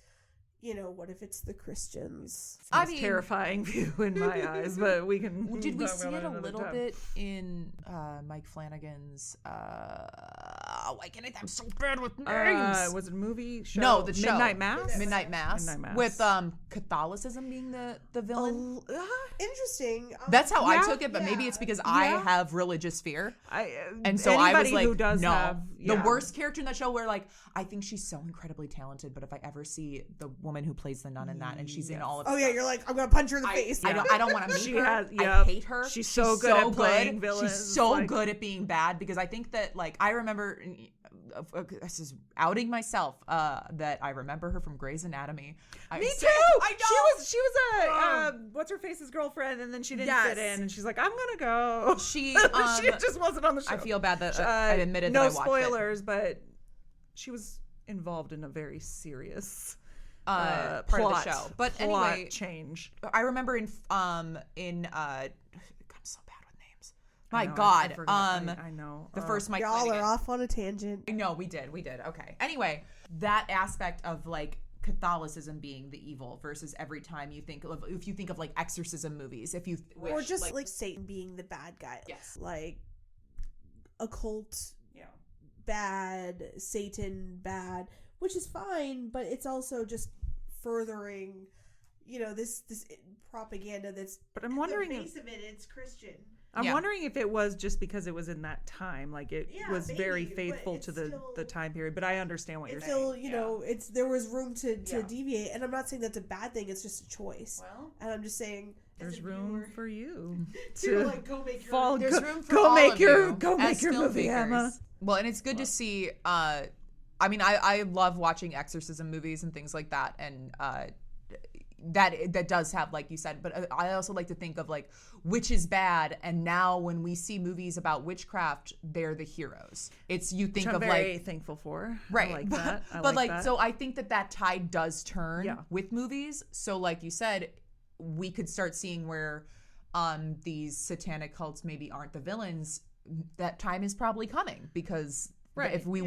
what if it's the Christians? It's the most terrifying view in my eyes, but we can. Did we talk see about it a another little time. bit in Mike Flanagan's? Why can't I'm so bad with names? Was it a movie? Show? No, the show. Midnight Mass. Midnight Mass. Midnight Mass. With Catholicism being the villain. Interesting. That's how I yeah, took it, but maybe yeah. it's because I have religious fear. And so anybody I was like, who does no. have, The yeah. worst character in that show where like, I think she's so incredibly talented, but if I ever see the woman who plays the nun in that and she's in all of Oh yeah, you're like, I'm gonna punch her in the face. I don't want to meet She her. has- I yep. hate her. She's so good at playing villains, She's so like- good at being bad because I think that like I remember this is outing myself that I remember her from Grey's Anatomy. Me too. I know. She was a what's her face's girlfriend, and then she didn't fit in, and she's like, I'm gonna go. She she just wasn't on the show. I feel bad that I admitted no that I watched spoilers, but she was involved in a very serious part plot, of the show. But plot anyway, change. I remember in I'm so bad with names. My I know, God. I forgot. I know. The first Mike Y'all Flanagan. are off on a tangent. No, we did. Okay. Anyway, that aspect of like Catholicism being the evil versus every time you think of, if you think of like exorcism movies, if you Or just like Satan being the bad guy. Yes. Like occult Yeah. bad, Satan bad, which is fine, but it's also just furthering, this propaganda that's. But I'm wondering the if base of it's Christian. I'm Yeah. wondering if it was just because it was in that time, like it Yeah, was very maybe, but faithful it's to the still- time period. But I understand what you're It's saying. still, there was room to Yeah. deviate, and I'm not saying that's a bad thing. It's just a choice, Well, and I'm just saying there's room for you to like go make your fall. There's go, room for go all make of your you go as make your filmmakers. movie, Emma. Well, and it's good to see. I mean, I love watching exorcism movies and things like that, and that does have, like you said. But I also like to think of like which is bad, and now when we see movies about witchcraft, they're the heroes. It's you think Which I'm of very like thankful for. right, I like that. I but like that. so I think that tide does turn Yeah. with movies. So like you said, we could start seeing where these satanic cults maybe aren't the villains. That time is probably coming because Right. if we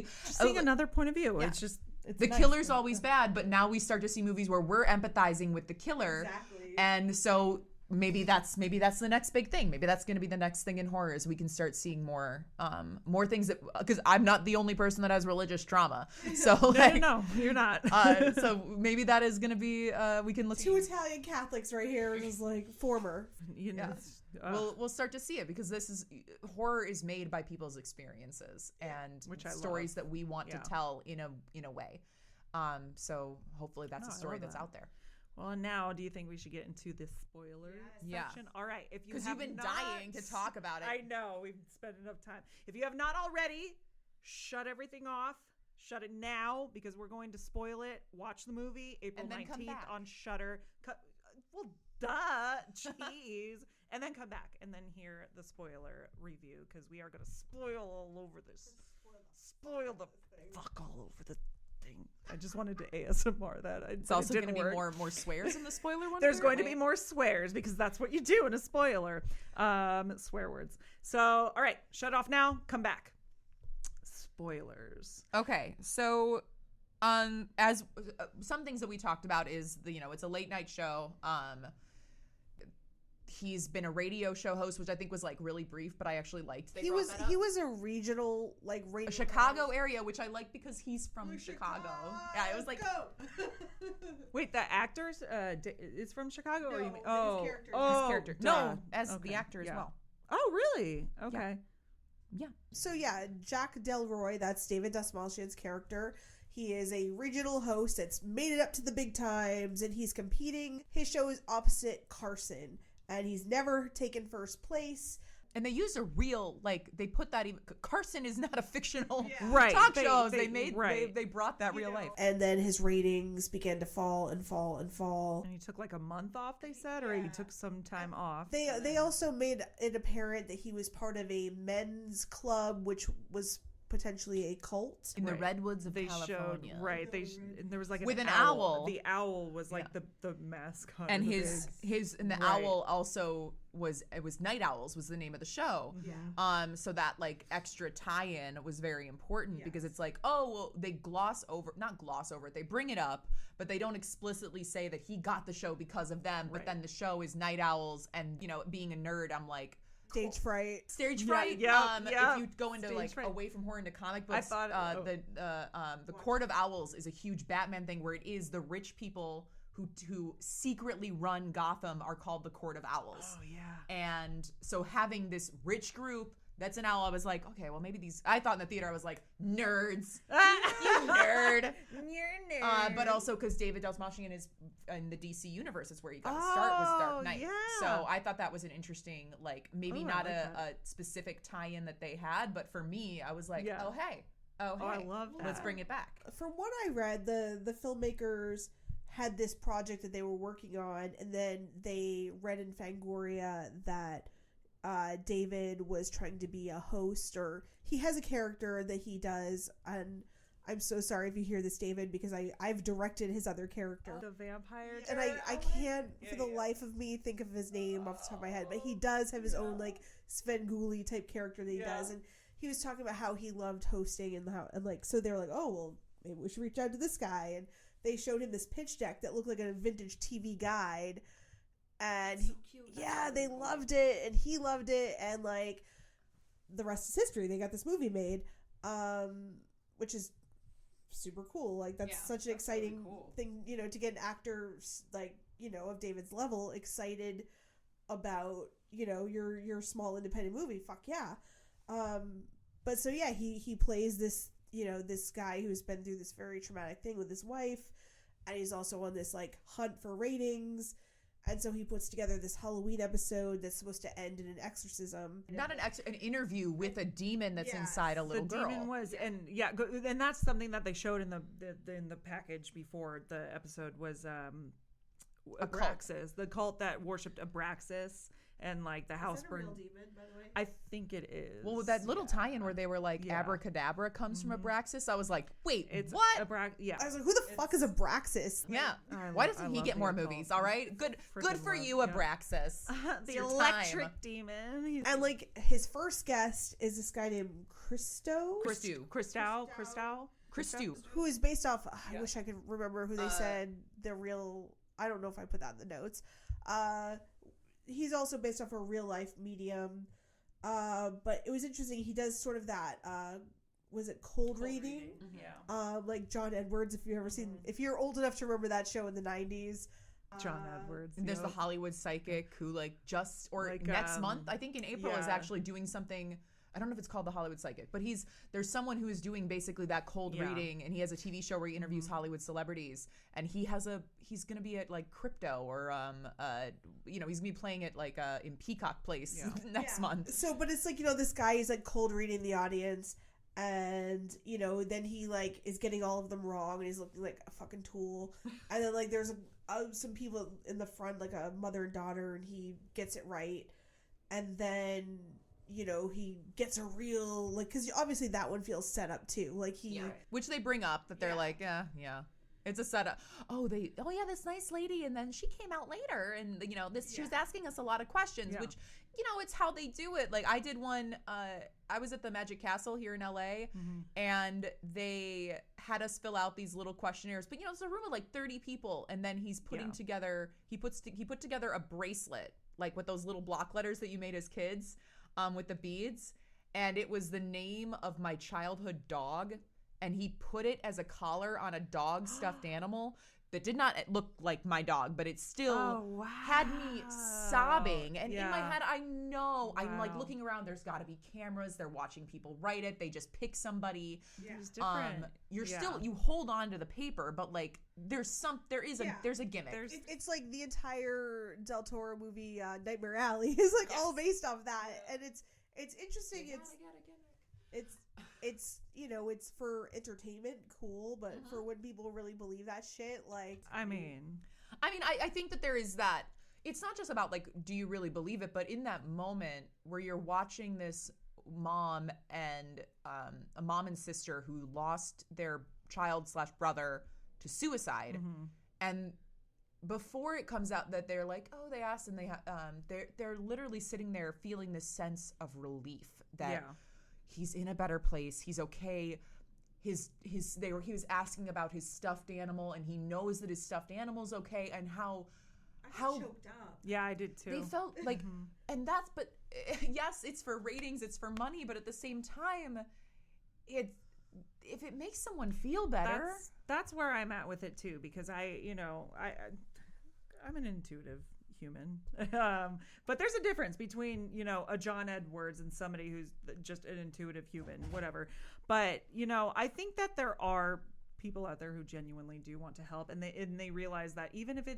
Just seeing another point of view. Yeah. It's just it's the nice. killer's always bad, but now we start to see movies where we're empathizing with the killer. Exactly. And so maybe that's the next big thing. Maybe that's going to be the next thing in horror is we can start seeing more things that, because I'm not the only person that has religious trauma. So like, No, you're not. so maybe that is going to be we can look. Two Italian Catholics right here is like former. You know, We'll start to see it because horror is made by people's experiences and Which I stories love. that we want Yeah. to tell in a way. So hopefully that's No, a I story love that's that. out there. Well, and now do you think we should get into the spoiler Yeah. section? All right. If you Because have you've been not- dying to talk about it. I know. We've spent enough time. If you have not already, shut everything off. Shut it now because we're going to spoil it. Watch the movie April And then come 19th back. on Shudder. Well, duh. Jeez. And then come back and then hear the spoiler review because we are going to spoil all over this. Spoil the fuck all over the thing. I just wanted to ASMR that. It's also going to be more swears in the spoiler one. There's going to be more swears because that's what you do in a spoiler. Swear words. So, all right, shut off now. Come back. Spoilers. Okay, so as some things that we talked about is it's a late night show. He's been a radio show host, which I think was like really brief, but I actually liked. He was a regional radio a Chicago area, which I like because he's from Chicago. Yeah, it was like Wait, the actors is from Chicago, or you mean? No, his character. Oh, his character. duh. No, as Okay, the actor as yeah. well. Oh, really? Okay. So yeah, Jack Delroy, that's David Dastmalchian's character. He is a regional host that's made it up to the big times, and he's competing. His show is opposite Carson, and he's never taken first place. And they used a real, they put that even, Carson is not a fictional Right. talk They- shows. they- They right. they brought that real life. And then his ratings began to fall and fall and fall. And he took like a month off, they said, or he took some time off. They also made it apparent that he was part of a men's club, which was potentially a cult. In the Right. redwoods of They California. showed right. There was like With an owl. The owl was like the mascot, And of the his and the Right. owl also was Night Owls was the name of the show. Yeah. So that like extra tie-in was very important because it's like, oh well, they not gloss over it, they bring it up, but they don't explicitly say that he got the show because of them. But Right. then the show is Night Owls, and being a nerd, I'm like, Stage fright. stage Yeah, fright. yeah, yeah. If you go into Stage like fright. away from horror into comic books, thought- the Court of Owls is a huge Batman thing where it is the rich people who secretly run Gotham are called the Court of Owls. Oh yeah. And so having this rich group that's an owl, I was like, okay, well maybe I thought in the theater, I was like, nerds, you nerd. You're a nerd. But also because David Dastmalchian is in the DC universe, is where you got to start with Dark Knight. yeah. So I thought that was an interesting, like maybe Oh, I not like a specific tie-in that they had, but for me, I was like, Yeah. oh hey, I love let's that. bring it back. From what I read, the filmmakers had this project that they were working on, and then they read in Fangoria that David was trying to be a host, or he has a character that he does, and I'm so sorry if you hear this, David, because I've directed his other character. The vampire. And I can't for the life of me think of his name off the top of my head, but he does have his own like Svengoolie type character that he does, and he was talking about how he loved hosting and like so they were like, oh well, maybe we should reach out to this guy, and they showed him this pitch deck that looked like a vintage TV guide, and they loved it, and he loved it, and like the rest is history. They got this movie made, which is super cool. Like that's such an exciting thing, to get an actor like of David's level excited about your small independent movie. Fuck yeah. But so yeah, he plays this this guy who's been through this very traumatic thing with his wife, and he's also on this like hunt for ratings. And so he puts together this Halloween episode that's supposed to end in an exorcism. Not an interview with a demon that's inside a little the girl. demon was, and and that's something that they showed in the package before the episode was Abraxas, the cult that worshipped Abraxas, and like the house burned. Demon, by the way? I think it is. Well, with that little tie-in where they were like, abracadabra comes from Abraxas, I was like, wait, It's what? Yeah. I was like, who the fuck is Abraxas? Yeah. I Why love- doesn't I he love get the more occult. movies? All right, good Freaking for love, you, yeah. Abraxas. The It's your electric time. demon. He's And like his first guest is this guy named Christo, Christu. Christou. who is based off. I wish I could remember who they said the real. I don't know if I put that in the notes. He's also based off a real life medium. But it was interesting. He does sort of that. Was it cold reading? Yeah. Like John Edwards. If you've ever seen, if you're old enough to remember that show in the 90s. John Edwards. And there's the yep. Hollywood psychic who Like, next month, I think in April, is yeah. actually doing something. I don't know if it's called the Hollywood psychic, but there's someone who is doing basically that cold Yeah. reading, and he has a TV show where he interviews Hollywood celebrities, and he's gonna be at like crypto or he's gonna be playing at like in Peacock Place next month. So, but it's like, this guy is like cold reading the audience, and then he like is getting all of them wrong, and he's looking like a fucking tool. And then like there's some people in the front, like a mother and daughter, and he gets it right. And then he gets a real like, because obviously that one feels set up too. Like Which they bring up that they're like, yeah. It's a setup. This nice lady, and then she came out later, and she was asking us a lot of questions, which it's how they do it. Like I did one. I was at the Magic Castle here in LA, and they had us fill out these little questionnaires. But it's a room of like 30 people, and then he's putting together. He put together a bracelet, like with those little block letters that you made as kids, with the beads, and it was the name of my childhood dog. And he put it as a collar on a dog stuffed animal that did not look like my dog, but it still had me sobbing. And in my head, I know, I'm like looking around, there's got to be cameras. They're watching people write it. They just pick somebody. It's different. You're still, you hold on to the paper, but like there's a gimmick. it's like the entire Del Toro movie, Nightmare Alley, is like all based off that. And it's interesting. It's it's for entertainment, cool, but for when people really believe that shit, like I mean, I think that there is that. It's not just about like, do you really believe it, but in that moment where you're watching this mom and a mom and sister who lost their child/brother to suicide, and before it comes out that they're like, oh, they asked, and they're literally sitting there feeling this sense of relief that he's in a better place, he's okay. He was asking about his stuffed animal, and he knows that his stuffed animal's okay, and how choked up. Yeah, I did too. they felt like, and that's, but yes, it's for ratings, it's for money, but at the same time, if it makes someone feel better, That's where I'm at with it too, because I'm an intuitive human, but there's a difference between a John Edwards and somebody who's just an intuitive human, whatever. But I think that there are people out there who genuinely do want to help, and they realize that even if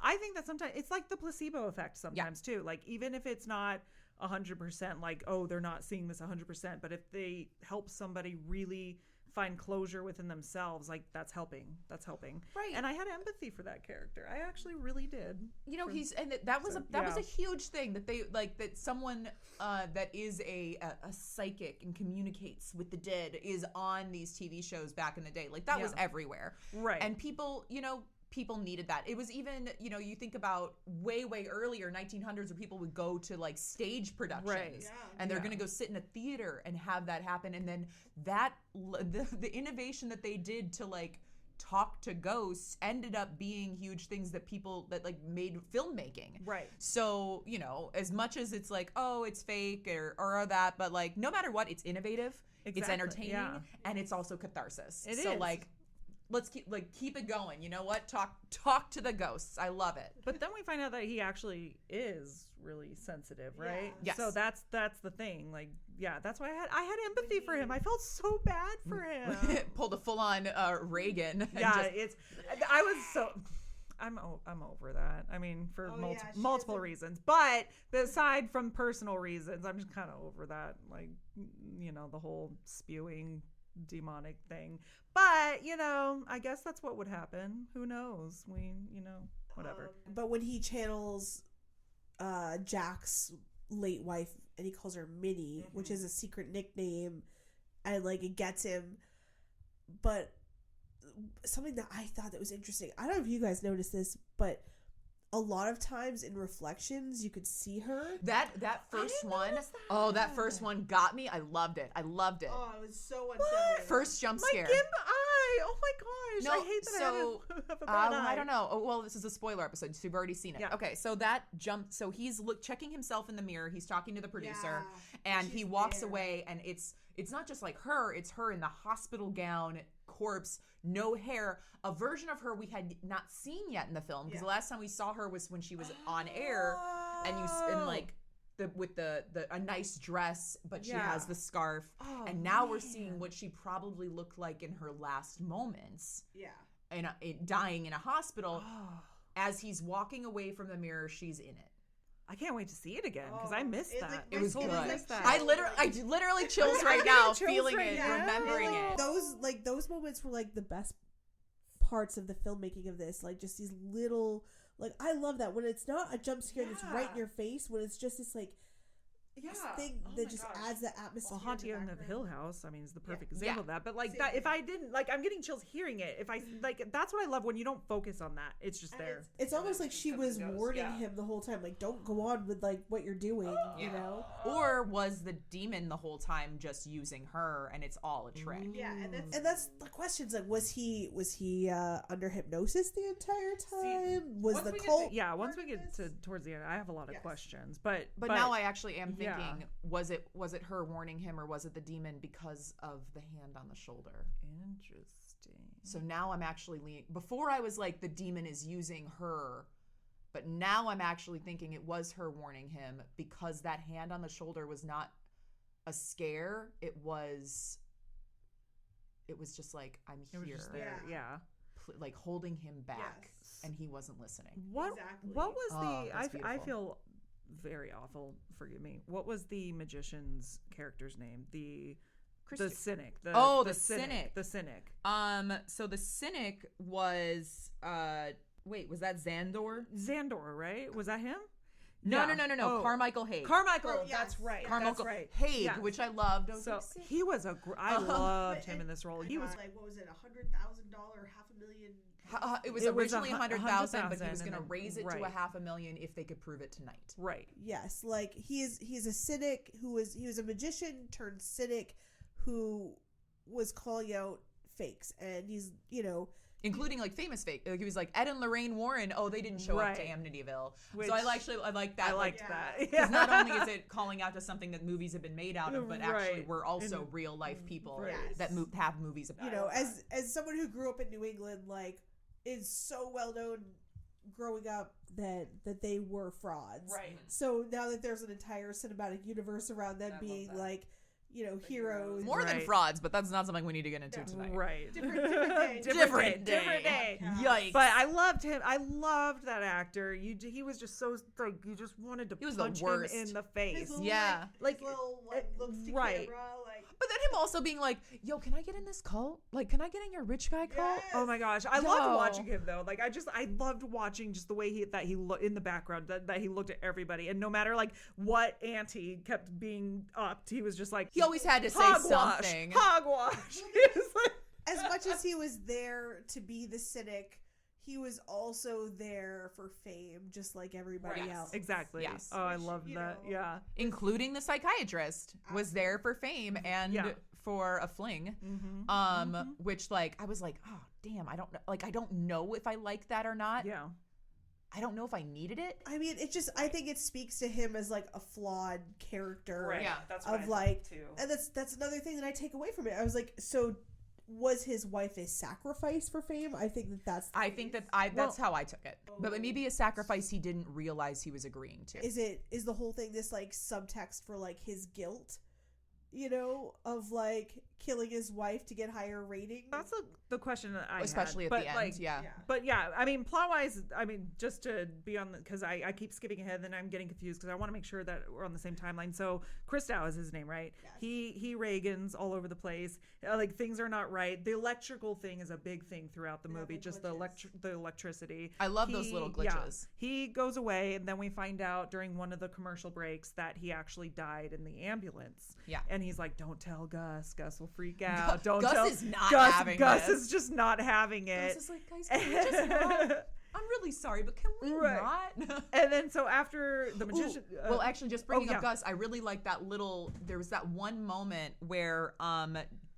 I think that sometimes it's like the placebo effect sometimes too. Like even if it's not 100%, like, oh, they're not seeing this 100%, but if they help somebody really find closure within themselves, like that's helping. Right. And I had empathy for that character. I actually really did. That was a huge thing that they that someone that is a psychic and communicates with the dead is on these TV shows back in the day. Like that was everywhere. Right. And people needed that. It was even, you think about way earlier 1900s where people would go to like stage productions, Right. and they're going to go sit in a theater and have that happen. And then the innovation that they did to like talk to ghosts ended up being huge things that like made filmmaking. Right. So, as much as it's like, oh, it's fake or that, but like no matter what, it's innovative, it's entertaining, and it's also catharsis. It so is. like, let's keep it going. You know what? Talk to the ghosts. I love it. But then we find out that he actually is really sensitive, right? Yes. So that's the thing. Like, that's why I had empathy for him. I felt so bad for him. Pulled a full on Reagan. I'm over that. I mean, for she multiple reasons, but aside from personal reasons, I'm just kind of over that. Like, the whole spewing demonic thing. But I guess that's what would happen. Who knows? Whatever. But when he channels Jack's late wife and he calls her Minnie, which is a secret nickname, and like it gets him. But something that I thought that was interesting, I don't know if you guys noticed this, but a lot of times in reflections you could see her. That first one, that first one got me. I loved it. Oh, it was so unsettling. First jump My scare. Gimp eye. Oh my gosh. I hate that I have a bad eye. I don't know. Well, this is a spoiler episode, so you've already seen it. Yeah. Okay, so that jump. So he's checking himself in the mirror. He's talking to the producer, and he she's walks there. away, and it's not just like her. It's her in the hospital gown, corpse, no hair. A version of her we had not seen yet in the film, because the last time we saw her was when she was on air, and like with a nice dress, but she has the scarf, and now we're seeing what she probably looked like in her last moments. Yeah. And dying in a hospital. As he's walking away from the mirror, she's in it. I can't wait to see it again because I missed It, that. like, It was It good. was like that. I literally chills I'm right getting now, chills feeling right it, now. remembering it. Those moments were like the best parts of the filmmaking of this. Like just these little, like I love that when it's not a jump scare that's right in your face. When it's just this like this thing that just adds that atmosphere. Well, Haunting on the Hill background. House, I mean, is the perfect example of that. But like that, if I didn't, like, I'm getting chills hearing it. If I like, that's what I love when you don't focus on that. It's just there. It's almost like she was warning him the whole time, like, don't go on with like what you're doing, you know? Or was the demon the whole time just using her, and it's all a trick? Yeah, And that's the questions. Like, was he under hypnosis the entire time? Was the cult? Once we get to towards the end, I have a lot of questions. But now I actually am thinking, was it her warning him, or was it the demon because of the hand on the shoulder? Interesting. So now I'm actually leaning. Before I was like, the demon is using her, but now I'm actually thinking it was her warning him, because that hand on the shoulder was not a scare. It was just like, I'm here. It was just there. Yeah. Like holding him back, Yes. and he wasn't listening. What Exactly. what was that's I beautiful. feel very awful, forgive me. What was the magician's character's name? The cynic. The cynic. The cynic. So the cynic was wait, was that Xandor? Xandor, right? Was that him? No, Yeah. no, no, no, no. Oh. Carmichael Hague. Carmichael, yes. that's right. Carmichael That's right. Hague, Yeah. which I loved. I was So like, "Sick." he was I loved him in this role. He was like, what was it, $100,000, $500,000? It was It was originally 100,000, but he was 100,000 going to and then- raise it to right. $500,000 if they could prove it tonight. right. Yes, like he's a cynic he was a magician turned cynic who was calling out fakes, and he's Including like famous fake. Like, he was like Ed and Lorraine Warren. Oh, they didn't show up to Right. Amityville. Which- So I like that. I liked Yeah. that. Because not only is it calling out to something that movies have been made out of, but actually Right. we're also And- real life people Right. that have movies about. as someone who grew up in New England, like is so well known growing up that they were frauds. Right. So now that there's an entire cinematic universe around them I love being that. like, heroes. heroes. More than Right. frauds, but that's not something we need to get into tonight. Right. Different day. Different day. Different day. Yikes. But I loved him. I loved that actor. He was just so like you just wanted to He was the punch worst. him in the His face. little, Yeah. like, his little looks to right. camera, like, But then him also being like, yo, can I get in this cult? Like, can I get in your rich guy cult? Yes. Oh my gosh, I Yo. loved watching him though. Like I loved watching just the way he looked in the background that he looked at everybody, and no matter like what ante kept being upped, he was just like He always had to say hogwash, something. hogwash. He was like, As much as he was there to be the cynic, he was also there for fame, just like everybody Yes. else. exactly. Yes. Oh, I Which, loved you that. know, Yeah. Including the psychiatrist was there for fame and Yeah. for a fling. Mm-hmm. Which like I was like, oh damn, I don't know, like I don't know if I like that or not. Yeah. I don't know if I needed it. I mean, I think it speaks to him as like a flawed character. Right. Yeah. That's Of, what I thought, like- too. And that's another thing that I take away from it. I was like, so was his wife a sacrifice for fame? I think that's I think that that's how I took it. But maybe a sacrifice he didn't realize he was agreeing to. is the whole thing this like subtext for like his guilt, of like killing his wife to get higher rating. That's the question that I Especially had. at But, the end. like, Yeah. But yeah, I mean, plot wise, I mean, just to be on because I keep skipping ahead and I'm getting confused because I want to make sure that we're on the same timeline. So Christow is his name, right? Yes. He Reagan's all over the place. Like things are not right. The electrical thing is a big thing throughout the Yeah, movie. the Just glitches. the electricity. I love those little yeah, glitches. he goes away and then we find out during one of the commercial breaks that he actually died in the ambulance. Yeah. And he's like, "Don't tell Gus. Gus will freak out. Don't Gus tell." is not Gus, having Gus this. is just not having it. Gus is like, guys, can we just not? I'm really sorry, but can we Right. not? And then so after the magician, Ooh, well, actually, just bringing yeah. up Gus, I really like that little. There was that one moment where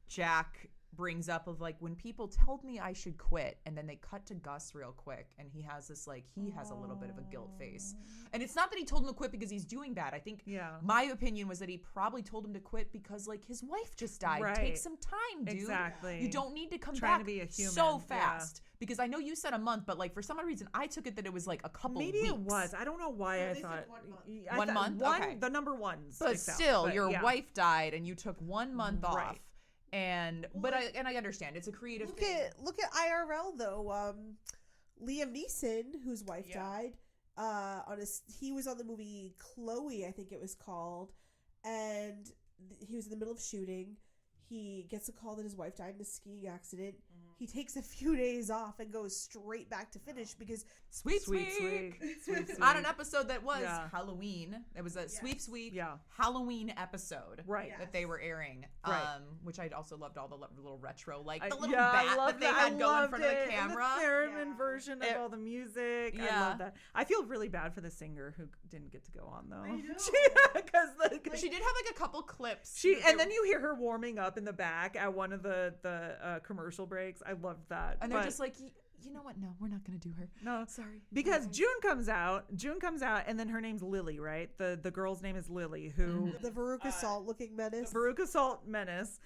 Jack brings up of like when people told me I should quit, and then they cut to Gus real quick, and he has this like he has a little bit of a guilt face, and it's not that he told him to quit because he's doing bad. I think Yeah. my opinion was that he probably told him to quit because like his wife just died. Right. Take some time, dude. Exactly. You don't need to come Trying back to be a human, so yeah. fast. Because I know you said a month, but like for some odd reason, I took it that it was like a couple Maybe weeks. it was. I don't know why No, I they said thought 1 month. I 1 thought month? One, Okay. the number one. But sticks out, still, but your yeah. wife died, and you took 1 month Right. off. And I understand it's a creative Look thing. at IRL though. Liam Neeson, whose wife died, he was on the movie Chloe, I think it was called, and he was in the middle of shooting. He gets a call that his wife died in a skiing accident. He takes a few days off and goes straight back to finish because Sweep Sweet, Sweep. sweet, sweet. On an episode that was Yeah. Halloween. It was a Sweep Sweep Yeah. Halloween episode Right. that they were airing. Right. Which I also loved all the little retro, like I- the little yeah, I bat loved that they that. had I going in loved front of it. the And camera. the theremin Yeah. version of It- all the music. I Yeah. love that. I feel really bad for the singer who didn't get to go on though. I know. Because She did have like a couple clips. and then you hear her warming up in the back at one of the commercial breaks. I loved that. and they're But- just like, you know what? No, we're not gonna do her. no, Sorry. because June comes out, and then her name's Lily, right? The girl's name is Lily, who the Veruca Salt looking menace. Veruca Salt menace.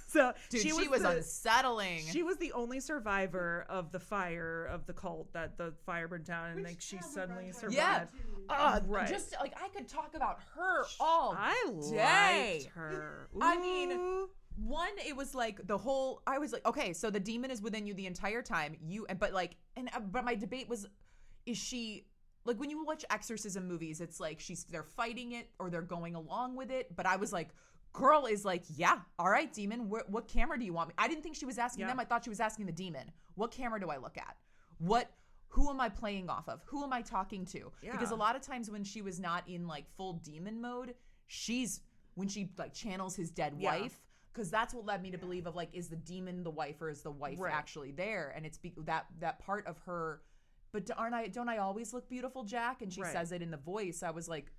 So Dude, she was the- unsettling. She was the only survivor of the fire of the cult that the fire burned down, and Which like she have a suddenly red survived. Yeah. Right. Just like I could talk about her all I day. liked her. I mean, Ooh. one, it was like the whole. I was like, okay, so the demon is within you the entire time. But my debate was, is she like when you watch exorcism movies? It's like they're fighting it or they're going along with it. But I was like, girl is like, yeah, all right, demon. What camera do you want me? I didn't think she was asking Yeah. them. I thought she was asking the demon. What camera do I look at? What who am I playing off of? Who am I talking to? Yeah. Because a lot of times when she was not in like full demon mode, when she like channels his dead wife, because that's what led me to believe of like, is the demon the wife or is the wife actually there? And it's that part of her. But don't I always look beautiful, Jack? And she says it in the voice. I was like,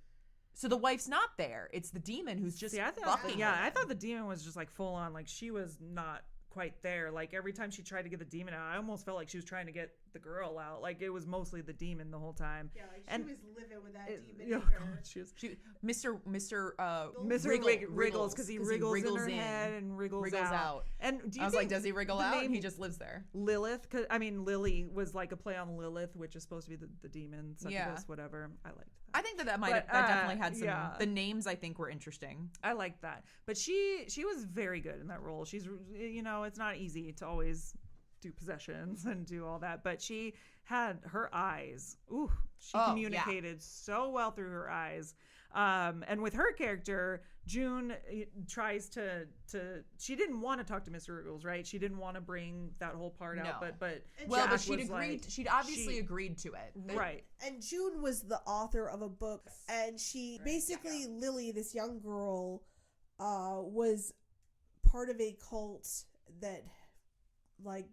so the wife's not there. It's the demon who's just fucking. I thought the demon was just like full on. Like she was not quite there. Like every time she tried to get the demon out, I almost felt like she was trying to get the girl out. Like it was mostly the demon the whole time. Yeah, like she was living with that demon. Oh in her. God, she was Mr. Wriggles because he wriggles in her head and wriggles out. And I was like, does he wriggle out? And he just lives there. Lilith, because I mean Lily was like a play on Lilith, which is supposed to be the demon. Succubus, whatever. I liked that. I think that definitely had some. The names I think were interesting. I liked that, but she was very good in that role. She's it's not easy to always do possessions and do all that, but she had her eyes. Ooh, she communicated so well through her eyes. And with her character, June tries to she didn't want to talk to Mr. Wriggles, right? She didn't want to bring that whole part out, but she'd agreed. She'd obviously agreed to it, right? And June was the author of a book, and she basically Lily, this young girl, was part of a cult that like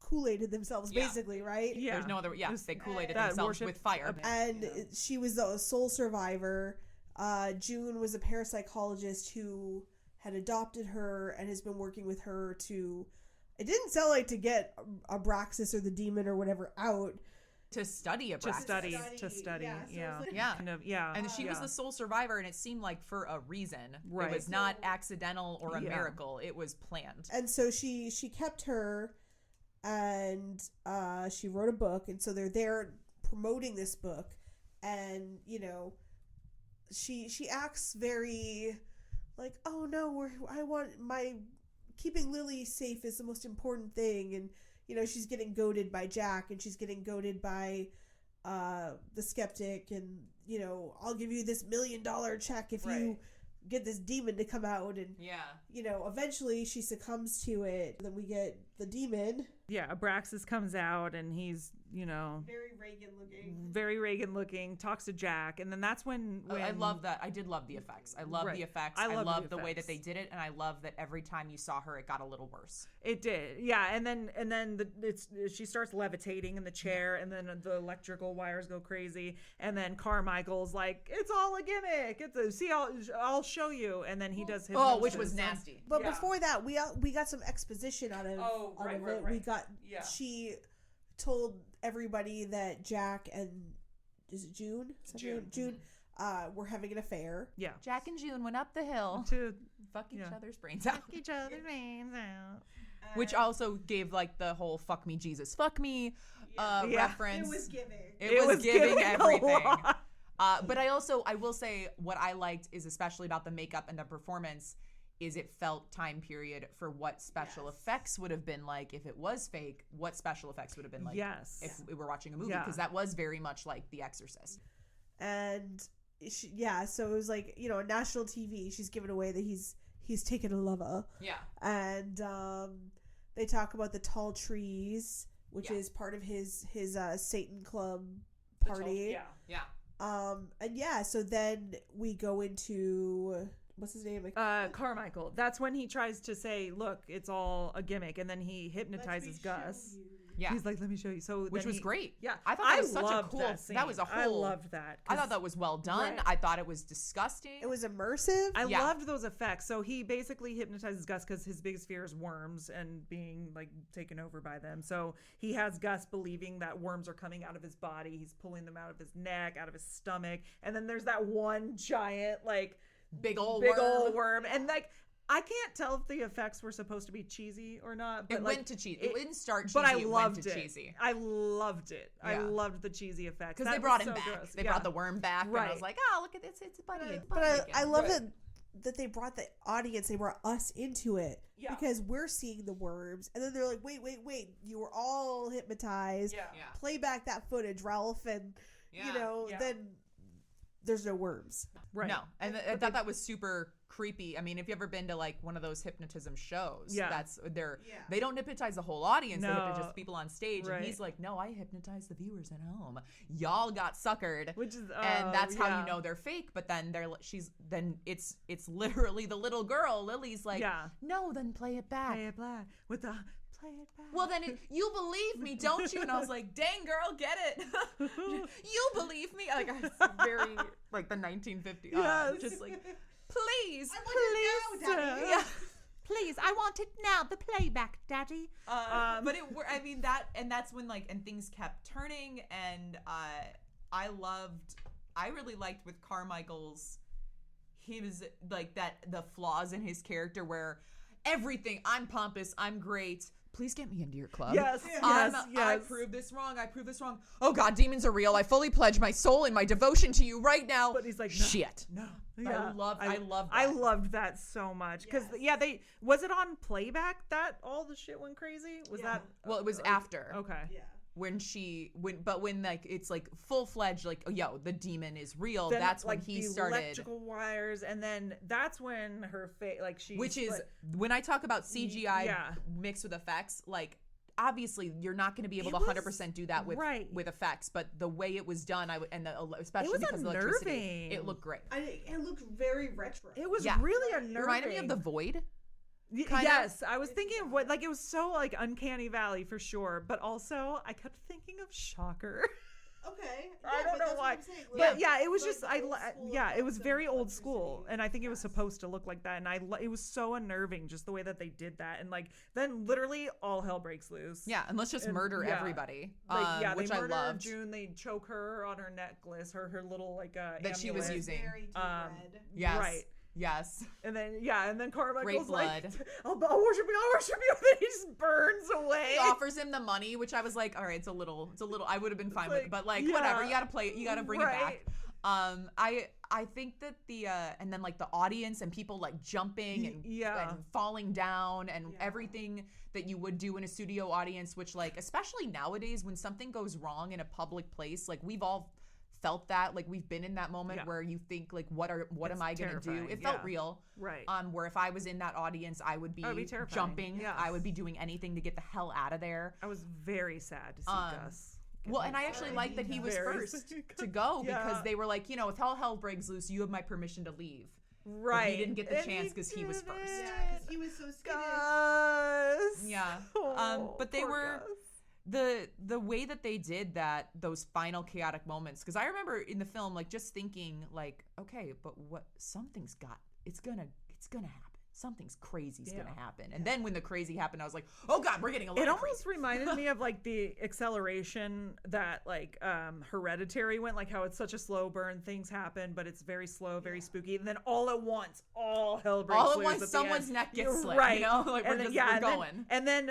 Kool-Aided themselves, basically, right? Yeah, there's no other. Yeah, they Kool-Aided themselves with fire, and she was the sole survivor. June was a parapsychologist who had adopted her and has been working with her to. It didn't sound like to get Abraxas or the demon or whatever out. To study Abraxas. To study. And she was the sole survivor, and it seemed like for a reason. Right. It was not accidental or a miracle. It was planned. And so she kept her, and she wrote a book, and so they're there promoting this book, and she acts very like, oh no, I want my keeping Lily safe is the most important thing, and she's getting goaded by Jack, and she's getting goaded by the skeptic, and I'll give you this $1 million check if you get this demon to come out, and eventually she succumbs to it. Then we get the demon. Yeah, Abraxas comes out, and he's very Reagan looking, talks to Jack, and then that's when I love that. I did love the effects. I love the effects. I love the way that they did it, and I love that every time you saw her, it got a little worse. It did, yeah. And then she starts levitating in the chair, and then the electrical wires go crazy, and then Carmichael's like, "It's all a gimmick. I'll show you," and then he does his which was nasty. But before that, we got some exposition out of it. We got she told everybody that Jack and is it June? June were having an affair. Yeah. Jack and June went up the hill to fuck each other's brains out. Which And also gave like the whole "fuck me, Jesus, fuck me" reference. It was giving. It was giving everything. But I will say what I liked is especially about the makeup and the performance is it felt time period for what special effects would have been like if it was fake, what special effects would have been like if we were watching a movie, because that was very much like The Exorcist. And so it was like, on national TV, she's given away that he's taken a lover. Yeah. And they talk about the tall trees, which is part of his Satan Club party. So then we go into what's his name? Carmichael. That's when he tries to say, "Look, it's all a gimmick," and then he hypnotizes Gus. Yeah, he's like, "Let me show you." So which was great. Yeah, I thought that was such a cool. That was a whole. I loved that. I thought that was well done. Right. I thought it was disgusting. It was immersive. I loved those effects. So he basically hypnotizes Gus because his biggest fear is worms and being like taken over by them. So he has Gus believing that worms are coming out of his body. He's pulling them out of his neck, out of his stomach, and then there's that one giant like big old worm, and like. I can't tell if the effects were supposed to be cheesy or not. But it went to cheesy. It didn't start cheesy. But I loved it. Cheesy. I loved it. Yeah. I loved the cheesy effects. Because they brought him back. Gross. They brought the worm back. Right. And I was like, oh, look at this. It's a buddy. But I love that they brought the audience. They brought us into it. Yeah. Because we're seeing the worms. And then they're like, wait. You were all hypnotized. Yeah. Play back that footage, Ralph. And, then there's no worms. Right. No. And I thought that was super creepy. I mean, if you ever been to like one of those hypnotism shows, Yeah. that's Yeah. they don't hypnotize the whole audience. They No. hypnotize people on stage, and Right. he's like, no, I hypnotize the viewers at home. Y'all got suckered, Which is and that's how yeah. you know they're fake. But then it's literally the little girl Lily's like, Yeah. no, then play it back. Play it back with the play it back. Well, then you believe me, don't you? And I was like, dang, girl, get it. You believe me? Like, I was very, like, the 1950s. Yes. Just like, please. I want it now, Daddy. Yeah. Please, I want it now. The playback, Daddy. But I mean, that's when, like, and things kept turning. And I really liked with Carmichael's, his, like, the flaws in his character where everything, I'm pompous, I'm great. Please get me into your club. Yes, I yes. prove this wrong. I prove this wrong. Oh God, demons are real. I fully pledge my soul and my devotion to you right now. But he's like, no. shit. No. I loved that. I loved that so much because they was it on playback that all the shit went crazy? Was that Well, it was after. Okay. Yeah. When like it's like full fledged, like, oh, yo, the demon is real. Then, that's when like, he the started. electrical wires, and then that's when her face, like she, Which is split. when I talk about CGI Yeah. mixed with effects, like obviously you're not going to be able It to was- 100% do that with right. with effects, but the way it was done, especially was because of electricity, unnerving. it looked great. It looked very retro. It was Yeah. really unnerving. It reminded me of The Void. Yes, I was thinking of what, like, it was so like Uncanny Valley for sure, but also I kept thinking of Shocker. Okay. I don't know why, but yeah, it was just it was very old school, and I think it was supposed to look like that, and it was so unnerving just the way that they did that, and like then literally all hell breaks loose. Yeah, and let's just And- murder yeah. everybody. Like, which they I murder loved. June. They choke her on her necklace, her little like That she was amulet. using. Very deep Um, red. Yes. Right. Yes. And then Carmichael's Great like, blood. I'll worship you, and then he just burns away. He offers him the money, which I was like, all right, it's a little. I would have been fine with it, but like, yeah. whatever. You gotta play it. You gotta bring it back. Right. I think that and then like the audience and people like jumping and, Yeah. and falling down and everything that you would do in a studio audience, which like, especially nowadays when something goes wrong in a public place, like we've all felt that, like we've been in that moment where you think like, what am I gonna do? terrifying, It felt yeah. real. Right. Where if I was in that audience, I would be, terrifying. jumping. Yes. I would be doing anything to get the hell out of there. I was very sad to see Gus. Well, and I actually like that he was Very first sick. to go Yeah. because they were like, if all hell breaks loose, you have my permission to leave. Right. But he didn't get the And chance because he was didn't. first. Yeah, because he was so skittish. Gus. Yeah. Oh, But they poor were Gus. the way that they did that, those final chaotic moments. Because I remember in the film, like just thinking, like, okay, but it's gonna happen. Something's crazy's gonna happen. And then when the crazy happened, I was like, oh God, we're getting a lot It of almost crazy. reminded me of like the acceleration that like Hereditary went, like how it's such a slow burn, things happen, but it's very slow, very spooky, and then all at once, all hell breaks All at loose once, the someone's end. neck gets You're slit. right. You know, like And we're then, just we're and going.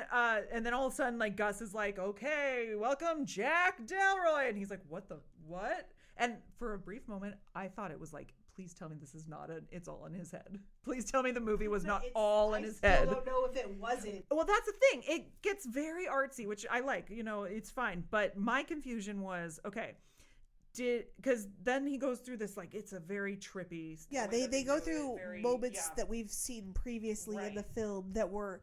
and then all of a sudden, like Gus is like, "Okay, welcome Jack Delroy," and he's like, "What the what?" And for a brief moment, I thought it was like, please tell me this is not it's all in his head. Please tell me the movie was not all in his head. I don't know if it wasn't. Well, that's the thing. It gets very artsy, which I like. It's fine. But my confusion was, okay, because then he goes through this, like, it's a very trippy. Yeah, the way that they go do it, through very- moments yeah. that we've seen previously in the Right. film that were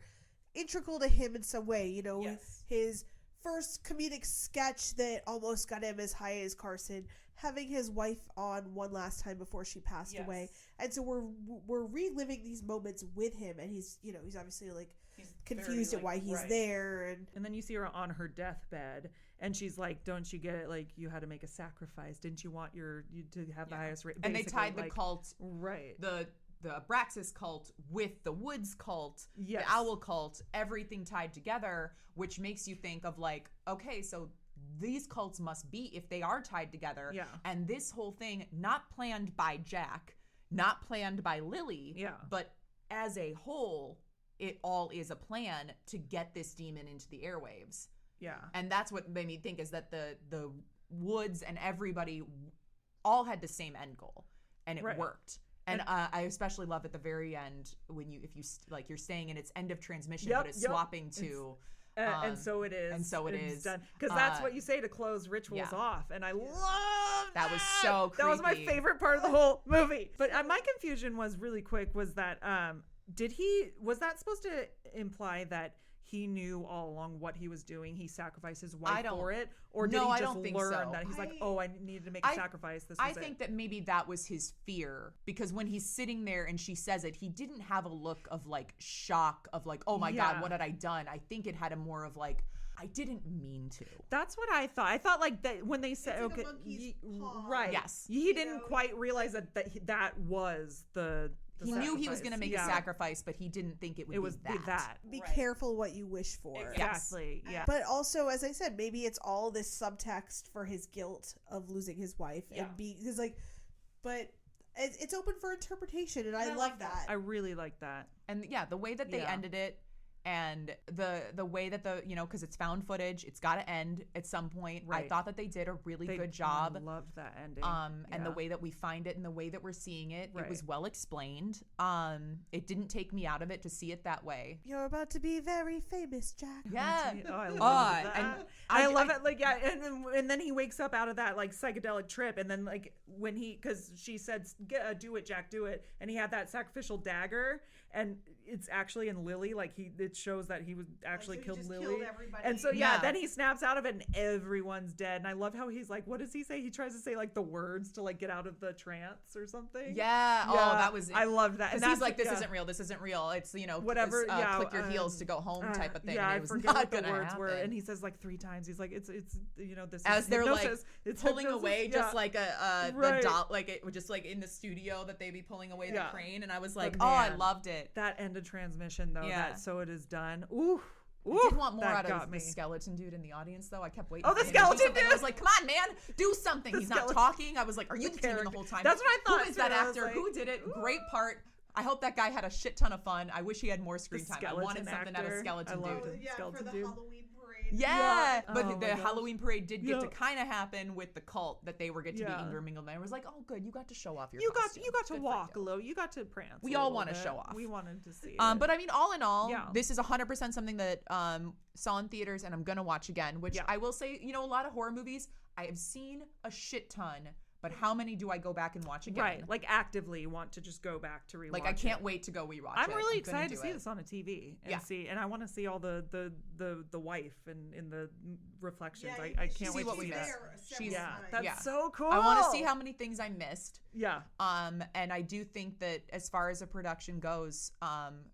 integral to him in some way. Yes. His first comedic sketch that almost got him as high as Carson, having his wife on one last time before she passed Yes. away, and so we're reliving these moments with him, and he's obviously like He's confused very, at why like, he's right. there, And then you see her on her deathbed, and she's like, "Don't you get it? Like, you had to make a sacrifice. Didn't you want you to have the highest rate?" And they Basically, tied the like, cult, right? the Abraxas cult with the Woods cult, Yes. the Owl cult, everything tied together, which makes you think of like, okay, so these cults must be, if they are tied together. Yeah. And this whole thing, not planned by Jack, not planned by Lily, Yeah. but as a whole, it all is a plan to get this demon into the airwaves. Yeah. And that's what made me think is that the Woods and everybody all had the same end goal, and it Right. worked. And I especially love at the very end when you're staying in its end of transmission, Yep, but it's yep. swapping to And so it is. And so it it's is. done. Because that's what you say to close rituals yeah. off. And I love that. Was so creepy. That was my favorite part of the whole movie. But my confusion was really quick was that was that supposed to imply that he knew all along what he was doing? He sacrificed his wife for it? Or did he just learn that he's like, oh, I needed to make a sacrifice. This was I think that maybe that was his fear, because when he's sitting there and she says it, he didn't have a look of like shock of like, oh my God, what had I done? I think it had a more of like, I didn't mean to. That's what I thought. I thought like that when they said, It's like okay, a monkey's paw. right. Yes. He didn't quite realize that was the he knew he was going to make a yeah. sacrifice, but he didn't think it would be that. Be careful what you wish for. Exactly. Yeah. But also, as I said, maybe it's all this subtext for his guilt of losing his wife and because like, but it's open for interpretation, and I love that. I really like that. And yeah, the way that they ended it, and the way that because it's found footage, it's got to end at some point. Right. I thought that they did a really good job. I loved that ending. And the way that we find it and the way that we're seeing it, it was well explained. It didn't take me out of it to see it that way. You're about to be very famous, Jack. Yeah. Oh, I love that. And I love it. Like, yeah. And then he wakes up out of that like psychedelic trip. And then like when because she said, do it, Jack, do it. And he had that sacrificial dagger. And it's actually in Lily. Like it shows that he was actually killed Lily. And so then he snaps out of it and everyone's dead. And I love how he's like, what does he say? He tries to say like the words to like get out of the trance or something. Yeah. Oh, that was. I loved that. And he's like, this isn't real. This isn't real. It's whatever. Click your heels to go home type of thing. Yeah, and I it was forget not what the words happen. were. And he says like 3 times. He's like, it's this as is they're hypnosis. like It's pulling hypnosis. away, just like the dot, like it was just like in the studio that they be pulling away the crane. And I was like, I loved it. That end of transmission though. Yeah. That so it is done. Ooh. I did want more out of the skeleton dude in the audience, though. I kept waiting. Oh, the skeleton dude! I was like, "Come on, man, do something." He's not talking. I was like, "Are you deceiving the whole time?" That's what I thought. Who is that actor? Who did it? Great part. I hope that guy had a shit ton of fun. I wish he had more screen time. I wanted something out of skeleton dude. Yeah, for the Halloween parade. Yeah, but the Halloween parade did get to kind of happen with the cult that they were get to be intermingled. And I was like, oh, good, you got to show off your costume. You got to walk a little. You got to prance. We all want to show off. We wanted to see it. But I mean, all in all, this is 100% something that saw in theaters and I'm gonna watch again. Which I will say, a lot of horror movies I have seen a shit ton. But how many do I go back and watch again? Right, like actively want to just go back to rewatch. Like I can't wait to go rewatch. I'm really excited to see this on a TV and see, and I want to see all the wife and in the reflections. I can't wait to see that. That's so cool. I want to see how many things I missed. Yeah. And I do think that as far as a production goes,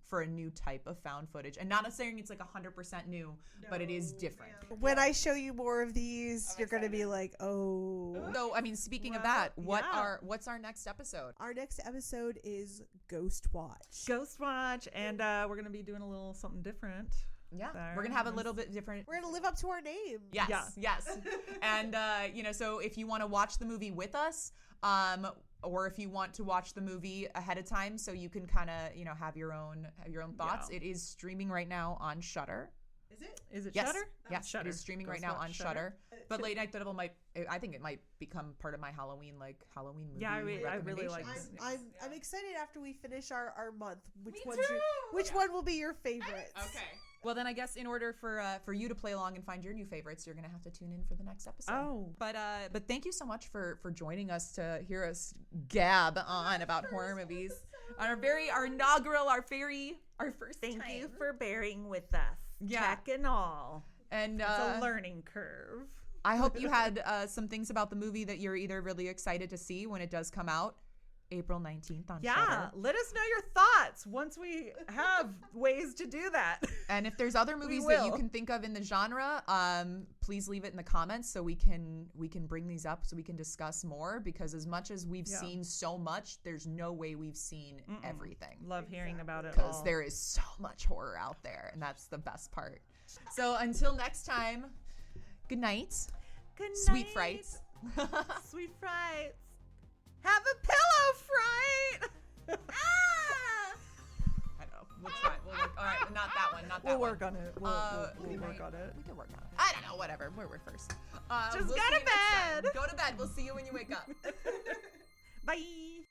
for a new type of found footage, and not saying it's like 100% new, but it is different. When I show you more of these, you're gonna be like, oh. So I mean, speaking of that, what's our next episode? Our next episode is Ghost Watch. Ghost Watch, and we're gonna be doing a little something different. Yeah, we're gonna have a little bit different. We're gonna live up to our name. Yes. And so if you want to watch the movie with us, or if you want to watch the movie ahead of time, so you can kind of have your own thoughts. It is streaming right now on Shudder. Is it yes. Shudder? Yes, Shudder. It is streaming right now on Shudder. But Late Night Devil I think it might become part of my Halloween movie. Yeah, I really like this. I'm excited after we finish our month. Me too! Which one will be your favorite? Okay. Well, then I guess in order for you to play along and find your new favorites, you're gonna have to tune in for the next episode. Oh, but thank you so much for joining us to hear us gab on about horror movies. Our first Thank time. you for bearing with us. Yeah. Check and all. And it's a learning curve. I hope you had some things about the movie that you're either really excited to see when it does come out. April 19th on Shudder. Let us know your thoughts once we have ways to do that. And if there's other movies that you can think of in the genre, please leave it in the comments so we can bring these up so we can discuss more, because as much as we've seen so much, there's no way we've seen everything. Love hearing about it because there is so much horror out there, and that's the best part. So until next time, good night. Good night. Sweet frights. Sweet frights. Have a pillow fright. I know. We'll try. We'll work. All right, not that one. Not that We'll one. work on it. We'll work on it. We can work on it. I don't know. Whatever. We're first. Just we'll go to bed. Go to bed. We'll see you when you wake up. Bye.